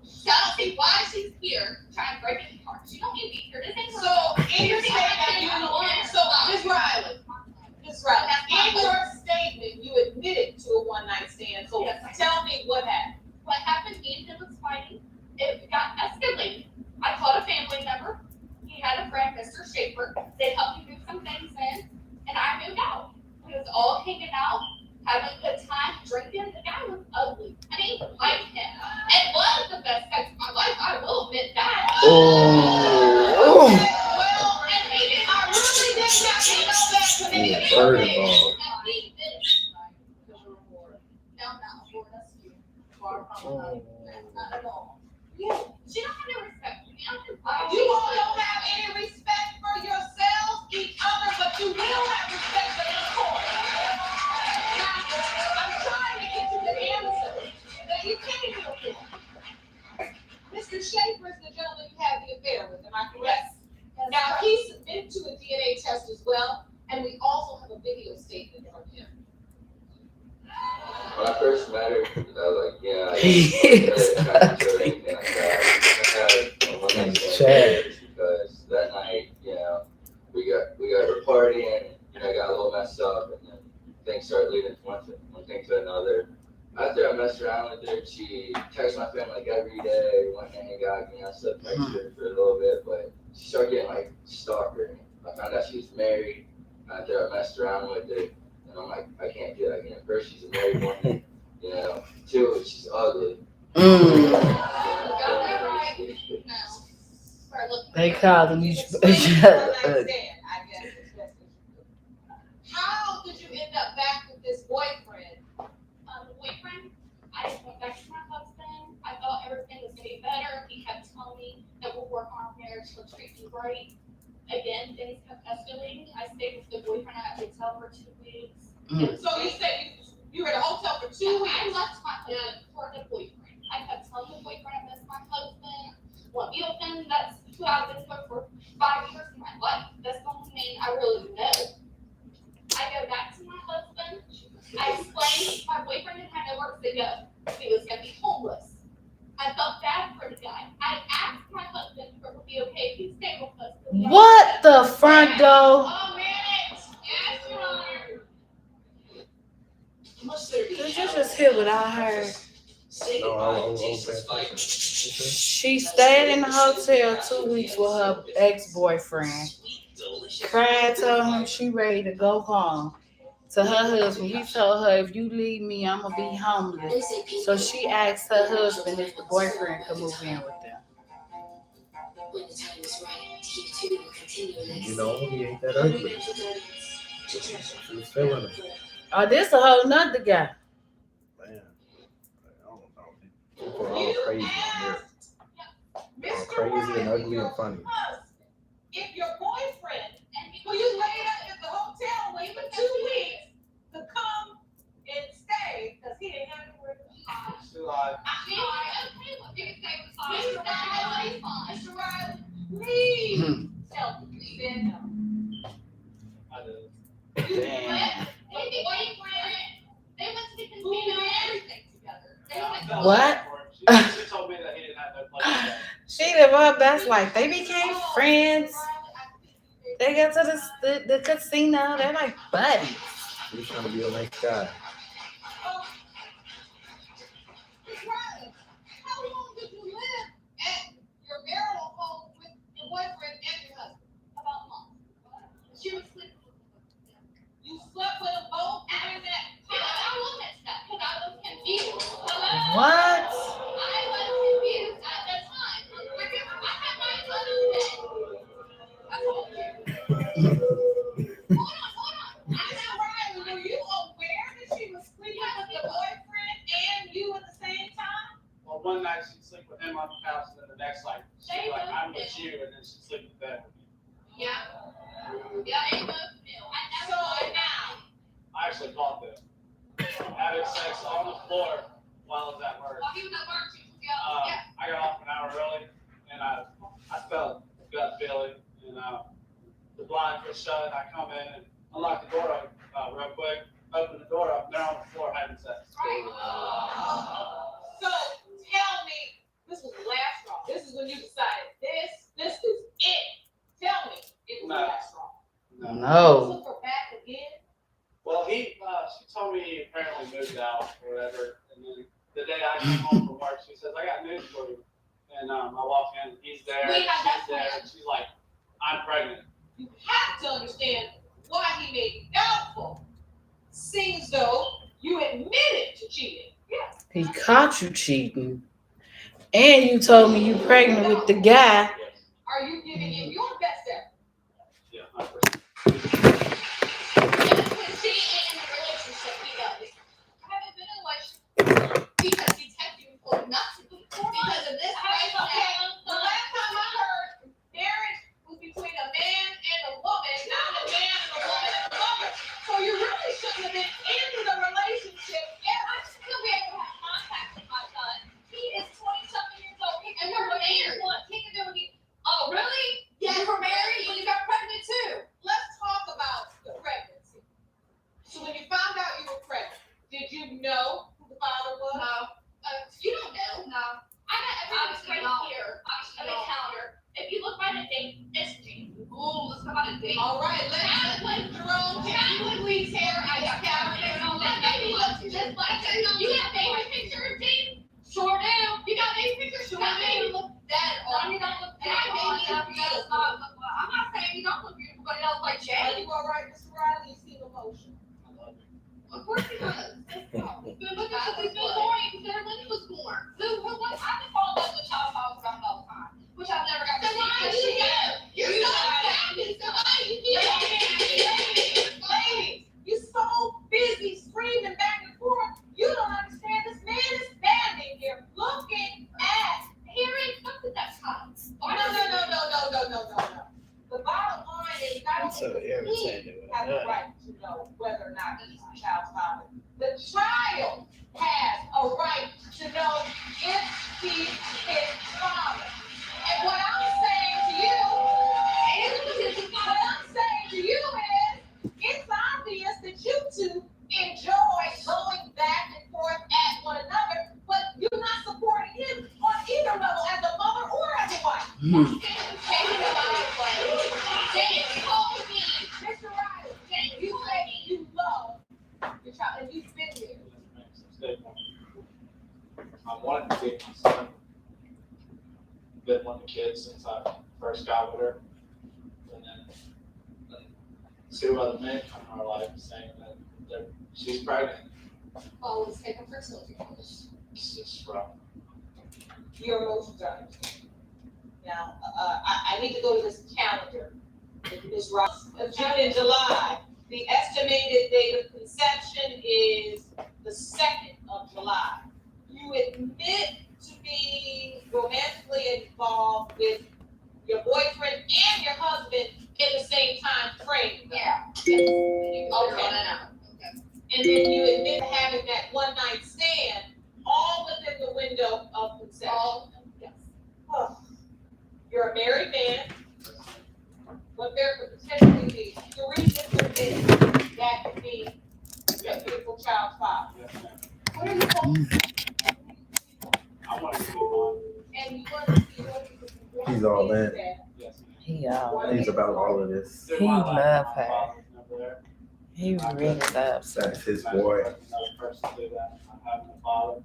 So I don't see why she's here trying to break it apart. She don't need to be here. This ain't So in your statement, Ms. Riley, in your statement, you admitted to a one-night stand. So Yes. tell me what happened. What happened, me and him was fighting. It got escalated. I called a family member. He had a friend, Mr. Schaefer. They helped me move some things in, and I moved out. We was all hanging out, having a good time, drinking. The guy was ugly. I didn't like him. It was the best sex of my life. I will admit that. Oh. Well, and maybe I really didn't have to know that to me. Bird involved. And we did it. No, not for us. Far from us. Not at all. Yeah. She don't have no respect for me. I'm just like, You all don't have any respect for yourselves, each other, but you will have respect for the court. Now, I'm trying to get you the answer that you came here for. Mr. Schaefer is the gentleman you had the affair with, am I correct? Now, he submitted to a DNA test as well, and we also have a video statement from him. When I first met her, I was like, yeah, I Yes. didn't really attracted to her or anything like that. I had a one-night stand because that night, we got her partying, I got a little messed up, and then things started leading from one thing to another. After I messed around with her, she texted my family like every day, went and hang out, I still texted her for a little bit, but she started getting like stalker. I found out she was married after I messed around with her. And I'm like, I can't do that. First, she's a married woman. Two, she's ugly. They called me. How did you end up back with this boyfriend? The boyfriend, I just went back to my husband. I thought everything was getting better. He kept telling me that we'll work on our marriage, he'll treat me right. Again, things kept escalating. I stayed with the boyfriend at a hotel for 2 weeks. So you said you were at a hotel for 2 weeks? I left my husband for the boyfriend. I kept telling the boyfriend I miss my husband. Want me with him? That's who I've been with for 5 years of my life. That's the only man I really know. I go back to my husband. I explained my boyfriend didn't have nowhere to go. He was gonna be homeless. I felt bad for the guy. I What the front door? Did you just hear what I heard? No, I won't pay attention. She stayed in the hotel 2 weeks with her ex-boyfriend. Cried, told him she ready to go home. To her husband, he told her, if you leave me, I'm gonna be homeless. So she asked her husband if the boyfriend could move in with them. You know, he ain't that ugly. She was feeling him. Oh, this a whole nother guy. Man, I don't know. People are all crazy here. All crazy and ugly and funny. If your boyfriend, who you laid up at the hotel wait for 2 weeks to come and stay, because he didn't have anywhere to be. Too high. Mr. Riley, please tell me you said no. I did. Damn. They went to the casino and everything together. What? She told me that he didn't have no place. She did her best. Like they became friends. They got to the casino. They're like buddies. He was trying to be a nice guy. How long did you live at your marital home with your boyfriend and your husband? About a month. She was sleeping with them. You slept with them both during that I was messed up because I was confused. Hello? What? I was confused at the time. I had my other day. I told you. Hold on. Mr. Riley, were you aware that she was sleeping with your boyfriend and you at the same time? Well, one night she'd sleep with him on the couch, and then the next night she'd be like, I'm with you, and then she'd sleep in bed with me. Yeah. Yeah, it was new. I never thought now. I actually caught this. Having sex on the floor while I was at work. While he was at work, she was yelling. Yeah. I got off an hour early, and I felt a gut feeling, and the blinds were shut. I come in and unlock the door up real quick, open the door up, and they're on the floor having sex. Right. So tell me, this was the last straw. This is when you decided this is it. Tell me it was the last straw. No. Took her back again. Well, she told me he apparently moved out or whatever, and then the day I came home from work, she says, I got news for you. And I walk in, he's there, she's there, and she's like, I'm pregnant. You have to understand why he made you doubtful. Seems though you admitted to cheating. Yeah. He caught you cheating. And you told me you pregnant with the guy. Are you giving him your best effort? Yeah, 100%. When she ain't in a relationship, he does. I haven't been in a relationship because he texted me for nothing. Because of this, Okay. The last time I heard marriage was between a man and a woman, not a man and a woman and a lover. So you really shouldn't have been into the relationship. yeah, I should still be able to have contact with my son. He is 20-something years old. And we're married. He can do what he. Oh, really? Yeah, you were married when you got pregnant too. Let's talk about the pregnancy. So when you found out you were pregnant, did you know who the father was? No. You don't know. No. I got everything right here on the calendar. If you look by the date, it's June. Ooh, let's talk about a date. All right, let's Jerome. Chadwick Lee's hair. I got calendar. That baby looks just like her. You got baby pictures, Jane? Sure do. You got baby pictures? Sure that baby look dead. No, you don't look dead. I'm not saying you don't look beautiful, but it looks like Are Jane. you all right, Mr. Riley? You seem emotional. Of course he does. Look at he's been born consider when he was born. I've been following up with child follows around all the time, which I've never got to see. Why are you here? You're so happy. Ladies, you're so busy screaming back and forth. You don't understand. This man is standing here looking at. Harry, look at that time. No. The bottom line is not I'm so only irritated with has the that. right to know whether or not he's the child's father. The child has a right to know if he's his father. And what I'm saying to you is, it's obvious that you two enjoy going back and forth at one another, but you're not supporting him on either level as a mother or as a wife. seeing my son. Been one of the kids since I first got with her. And then two other men come in our life saying that she's pregnant. Well, let's take a personal first. It's just rough. Your emotions are. Now, I need to go to this calendar. Ms. Ross, of June and July. The estimated date of conception is the 2nd of July. You admit to being romantically involved with your boyfriend and your husband in the same time frame. Yeah. Okay. Okay. And then you admit to having that one night stand all within the window of conception. Yes. Oh. You're a married man, but there could potentially be 3 different things that could be a beautiful child's father. Yes, ma'am. What are you talking I want to keep on. And you want to He's all in. Yes, ma'am. He all He's about all of this. Through He my life, love my her. father was never there. He really loves her. That's his boy. Another person do that, not having a father.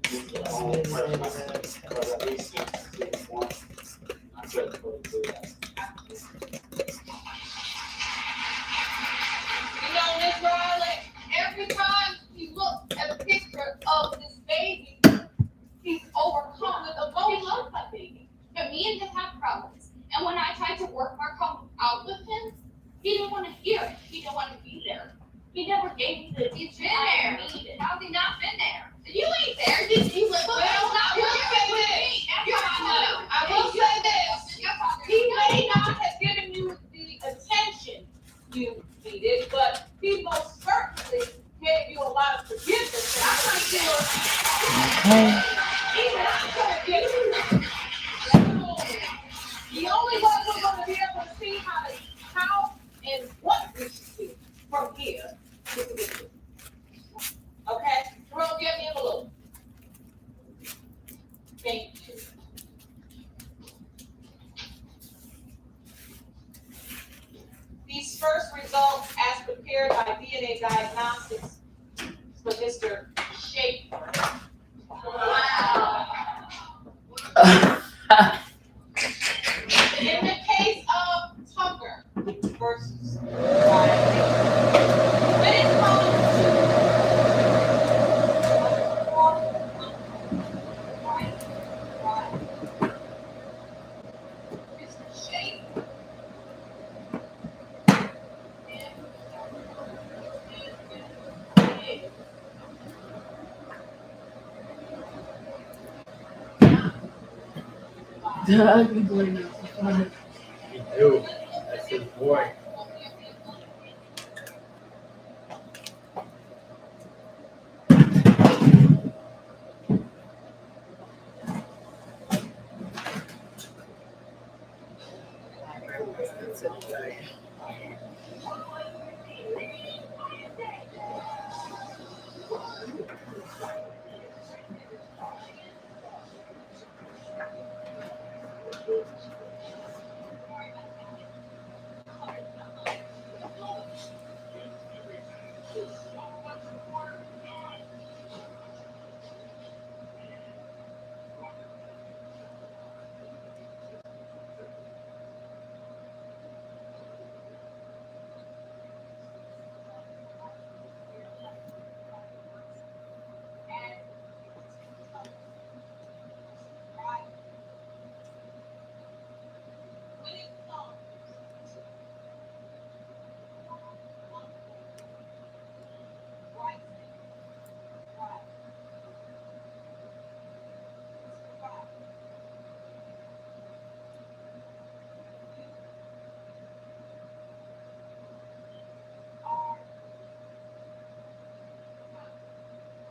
He's the only person but at least since he was born, I couldn't really do that. You know, Miss Riley, Every time he looks at a picture of this baby, he's overcome with emotion. He loves that baby. But me and him have problems. And when I tried to work our problem out with him, he didn't want to hear it. He didn't want to be there. He never gave me the attention I needed. How's he not been there? You ain't there. You look well. I will say this. He may not have given you the attention you needed, but he most certainly gave you a lot of forgiveness. And I'm not sure. Even I'm gonna give you. The only one we're gonna be able to see how and what we should do from here is with you. Okay? Jerome, give me a envelope. Thank you. These first results as prepared by DNA Diagnostics for Mr. Schaefer. Wow. In the case of Tucker versus Ryan, when it comes to Mr. Schaefer, The ugly boy knows. Ew, that's his boy.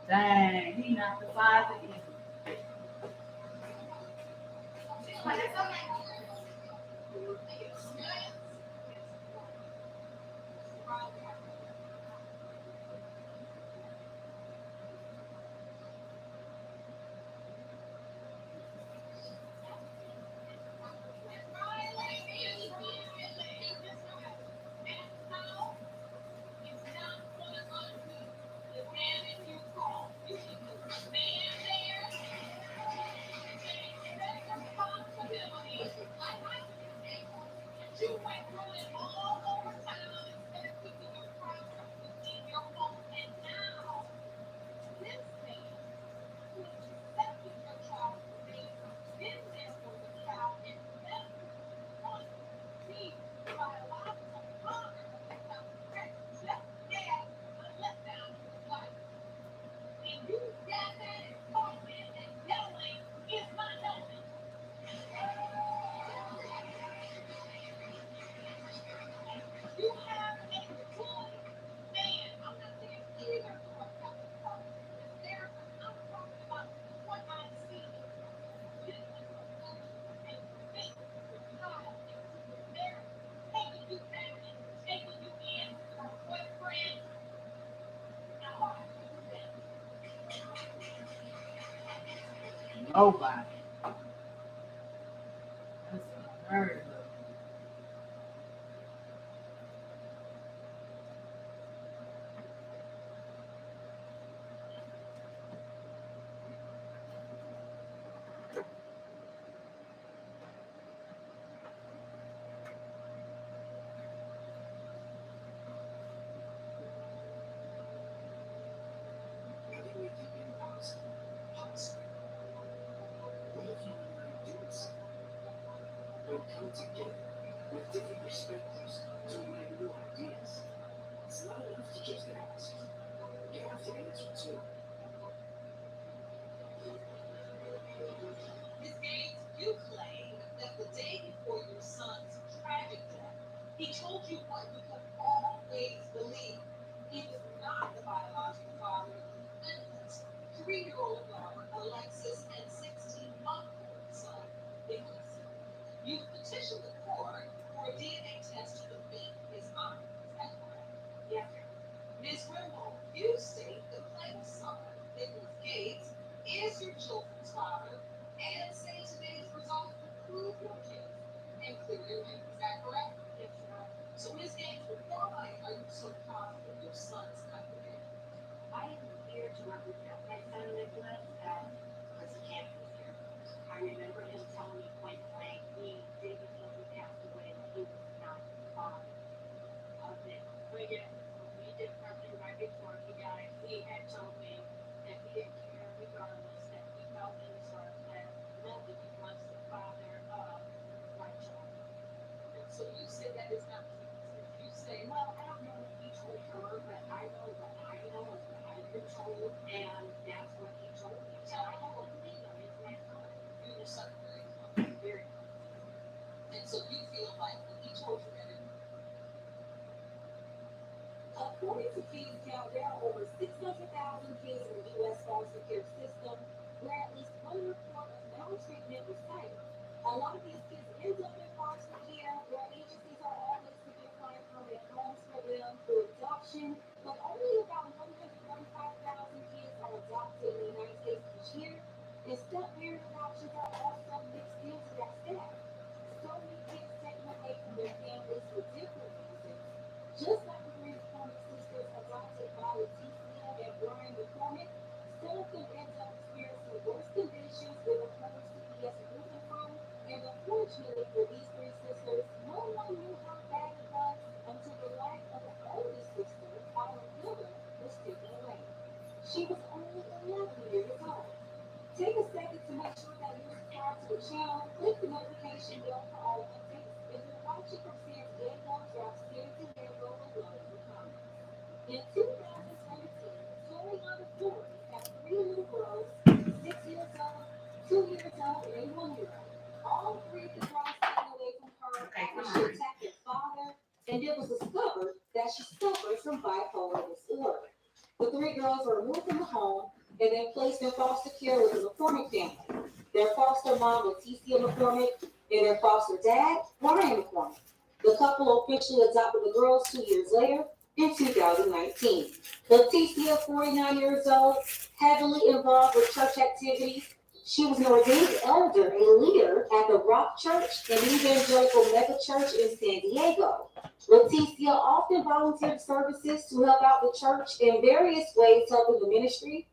Dang, he not the father either. nobody. That's unheard of. Come together with different perspectives to make new ideas. It's not enough to just ask. You have to answer too. Ms. Gates, you claim that the day before your son's tragic death, he told you what you could always believe. He was not the biological father of the infant, 3-year-old daughter, Alexis, and 16-month-old son, Nicholas. You petitioned the court for a DNA test to defend his honor. Is that correct? Yes, sir. Ms. Rimbaud, you state the claimant's son, Nicholas Gates, is your children's father, and say today's results will prove your case and clear your name. Is that correct? Yes, sir. So, Ms. Gates, why are you so confident your son's not there? I am here to represent my son Nicholas because he can't be here. I remember him telling me point blank, he did before he passed away, that he was not the father of it. But yeah, when we did something right before he died, he had told me that he didn't care regardless, that he felt in his heart that nobody was the father of my child. And so you say that is not true. You say, Well, I don't know what he told her, but I know what I know and what I've been told, and that's what he told me. So I don't believe him. It's my son. you and your son are very close. Very And so you feel like when he told you that According to Fees Count, there are over 600,000 kids in the U.S. foster care system where at least one report of maltreatment was cited. A lot of these kids end up in foster care where agencies are always looking for permanent homes for them through adoption, but only about 145,000 kids are adopted in the United States each year, and step-parent adoptions are also mixed into that stat. So many kids taken away from their families for different reasons. Just like the three McCormick sisters adopted by Leticia and Brian McCormick, some of them end up experiencing worse conditions with a home CPS moving from, and unfortunately for these three sisters, no one knew how bad it was until the life of the oldest sister, Autumn Miller, was taken away. She was only 11 years old. Take a second to make sure that you're subscribed to the channel, click the notification bell for all updates. If you're watching from San Diego, drop San Diego below in the comments. In 2017, Tori and Florey had 3 little girls, 6 years old, 2 years old, and 1 year old. All 3 of the girls taken away from her after she attacked their father, and it was discovered that she suffered from bipolar disorder. The 3 girls were removed from the home and then placed in foster care with the McCormick family. Their foster mom, Leticia McCormick, and their foster dad, Brian McCormick. The couple officially adopted the girls 2 years later in 2019. Leticia, 49 years old, heavily involved with church activities. She was an ordained elder, a leader at the Rock Church, an evangelical mega church in San Diego. Leticia often volunteered services to help out the church in various ways, helping the ministry.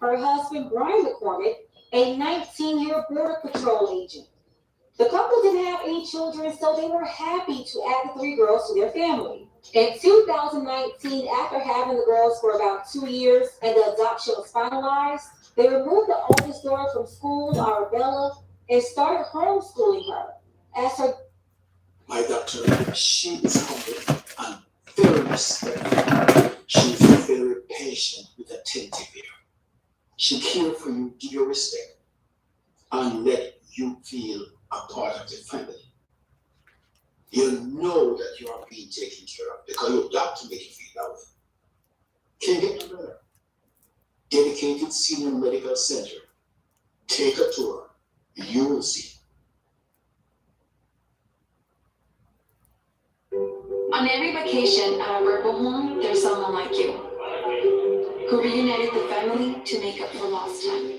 Her husband, Brian McCormick, a 19-year Border Patrol agent. The couple didn't have any children, so they were happy to add the 3 girls to their family. In 2019, after having the girls for about 2 years and the adoption was finalized, they removed the oldest daughter from school, Arabella, and started homeschooling her. As her My daughter, she is humble and very respectful. She's very patient with attentive ear. She cares for you, give you respect, and let you feel a part of the family. You know that you are being taken care of because your doctor makes you feel that way. Can't get no better. Dedicated Senior Medical Center. Take a tour. You will see. On every vacation at a verbal home, there's someone like you who reunited the family to make up for lost time.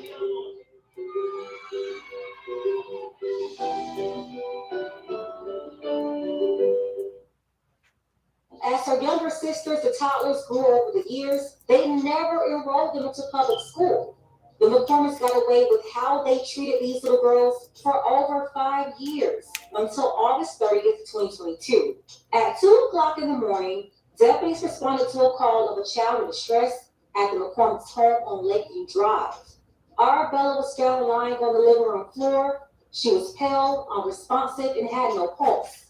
As her younger sisters, the toddlers, grew over the years, they never enrolled them into public school. The McCormicks got away with how they treated these little girls for over 5 years, until August 30th, 2022. At 2 o'clock in the morning, deputies responded to a call of a child in distress at the McCormick's home on Lakeview Drive. Arabella was found lying on the living room floor. She was pale, unresponsive, and had no pulse.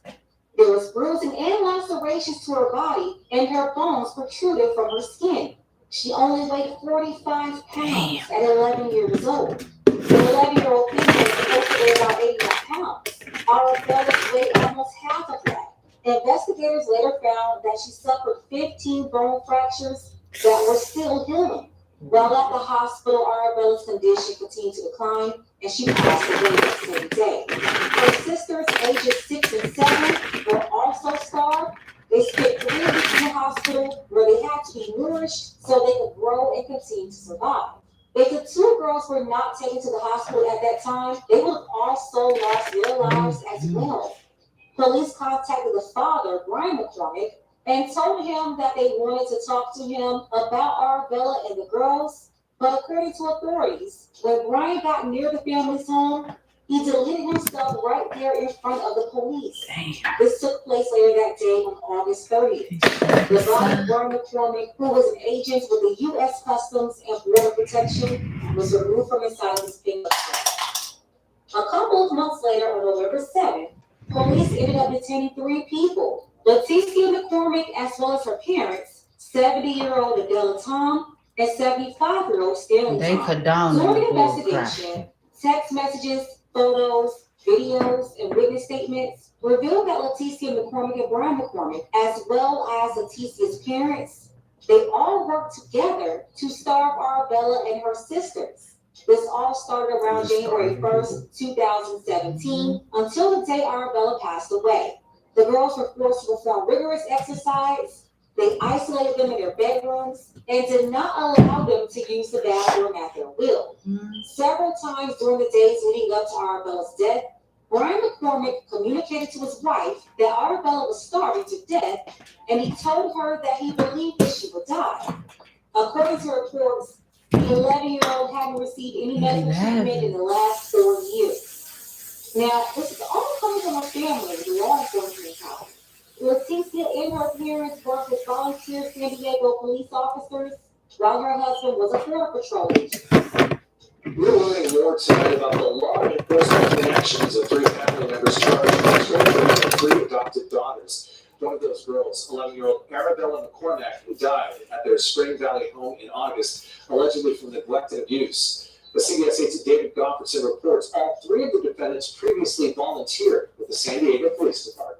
There was bruising and lacerations to her body, and her bones protruded from her skin. She only weighed 45 pounds at 11 years old. The 11-year-old female was supposed to weigh about 89 pounds. Arabella weighed almost half of that. Investigators later found that she suffered 15 bone fractures that were still healing. While at the hospital, Arabella's condition continued to decline, and she passed away that same day. Her sisters, ages 6 and 7, were also scarred. They spent 3 weeks in the hospital where they had to be nourished so they could grow and continue to survive. If the 2 girls were not taken to the hospital at that time, they would have also lost their lives as well. Police contacted the father, Brian McCormick, and told him that they wanted to talk to him about Arabella and the girls. But according to authorities, when Brian got near the family's home, he deleted himself right there in front of the police. This took place later that day on August 30th. The body of Brian McCormick, who was an agent with the U.S. Customs and Border Protection, was removed from inside his pickup truck. A couple of months later, on November 7th, police ended up detaining 3 people. Leticia McCormick, as well as her parents, 70-year-old Adela Tom and 75-year-old Stanley They Tom. condone During the the investigation, text messages, photos, videos, and witness statements revealed that Leticia McCormick and Brian McCormick, as well as Leticia's parents, they all worked together to starve Arabella and her sisters. This all started around January 1st, 2017, until the day Arabella passed away. The girls were forced to perform rigorous exercise. They isolated them in their bedrooms and did not allow them to use the bathroom at their will. Several times during the days leading up to Arabella's death, Brian McCormick communicated to his wife that Arabella was starving to death, and he told her that he believed that she would die. According to reports, the 11-year-old hadn't received any medical treatment in the last 4 years. Now, this is all coming from her family, the law enforcement house. Leticia and her parents worked as volunteer San Diego police officers, while her husband was a border patrol agent. We're learning more tonight about the law enforcement connections of 3 family members charged with murdering their 3 adopted daughters. One of those girls, 11-year-old Arabella McCormick, who died at their Spring Valley home in August, allegedly from neglect and abuse. The CBS 8's David Goffredson reports all 3 of the defendants previously volunteered with the San Diego Police Department.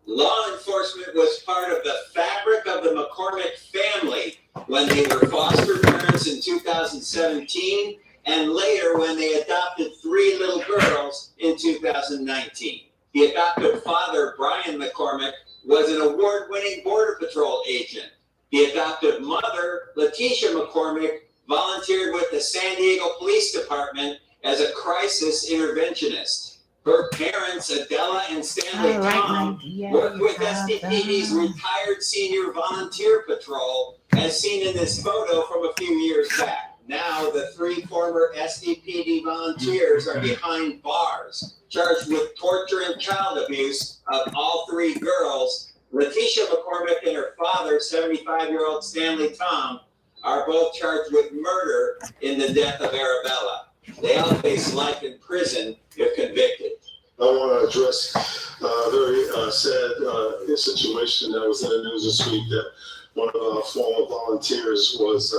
Law enforcement was part of the fabric of the McCormick family when they were foster parents in 2017 and later when they adopted 3 little girls in 2019. The adoptive father, Brian McCormick, was an award-winning Border Patrol agent. The adoptive mother, Leticia McCormick, volunteered with the San Diego Police Department as a crisis interventionist. Her parents, Adela and Stanley Tom, worked with SDPD's retired senior volunteer patrol, as seen in this photo from a few years back. Now, the 3 former SDPD volunteers are behind bars, charged with torture and child abuse of all 3 girls. Leticia McCormick and her father, 75-year-old Stanley Tom, are both charged with murder in the death of Arabella. They all face life in prison if convicted. I want to address a very sad situation that was in the news this week, that one of our former volunteers was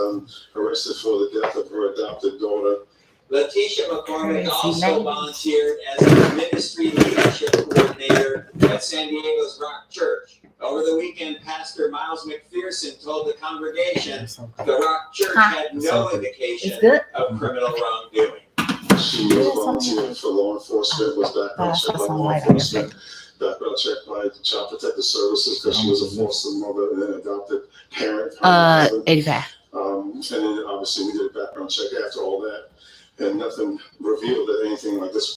arrested for the death of her adopted daughter. Leticia McCormick also volunteered as the ministry leadership coordinator at San Diego's Rock Church. Over the weekend, Pastor Miles McPherson told the congregation the Rock Church had no indication of criminal wrongdoing. She was volunteering for law enforcement, was background checked by law enforcement, background checked by Child Protective Services, because she was a foster mother and an adopted parent. Exactly. And then obviously we did a background check after all that, and nothing revealed that anything like this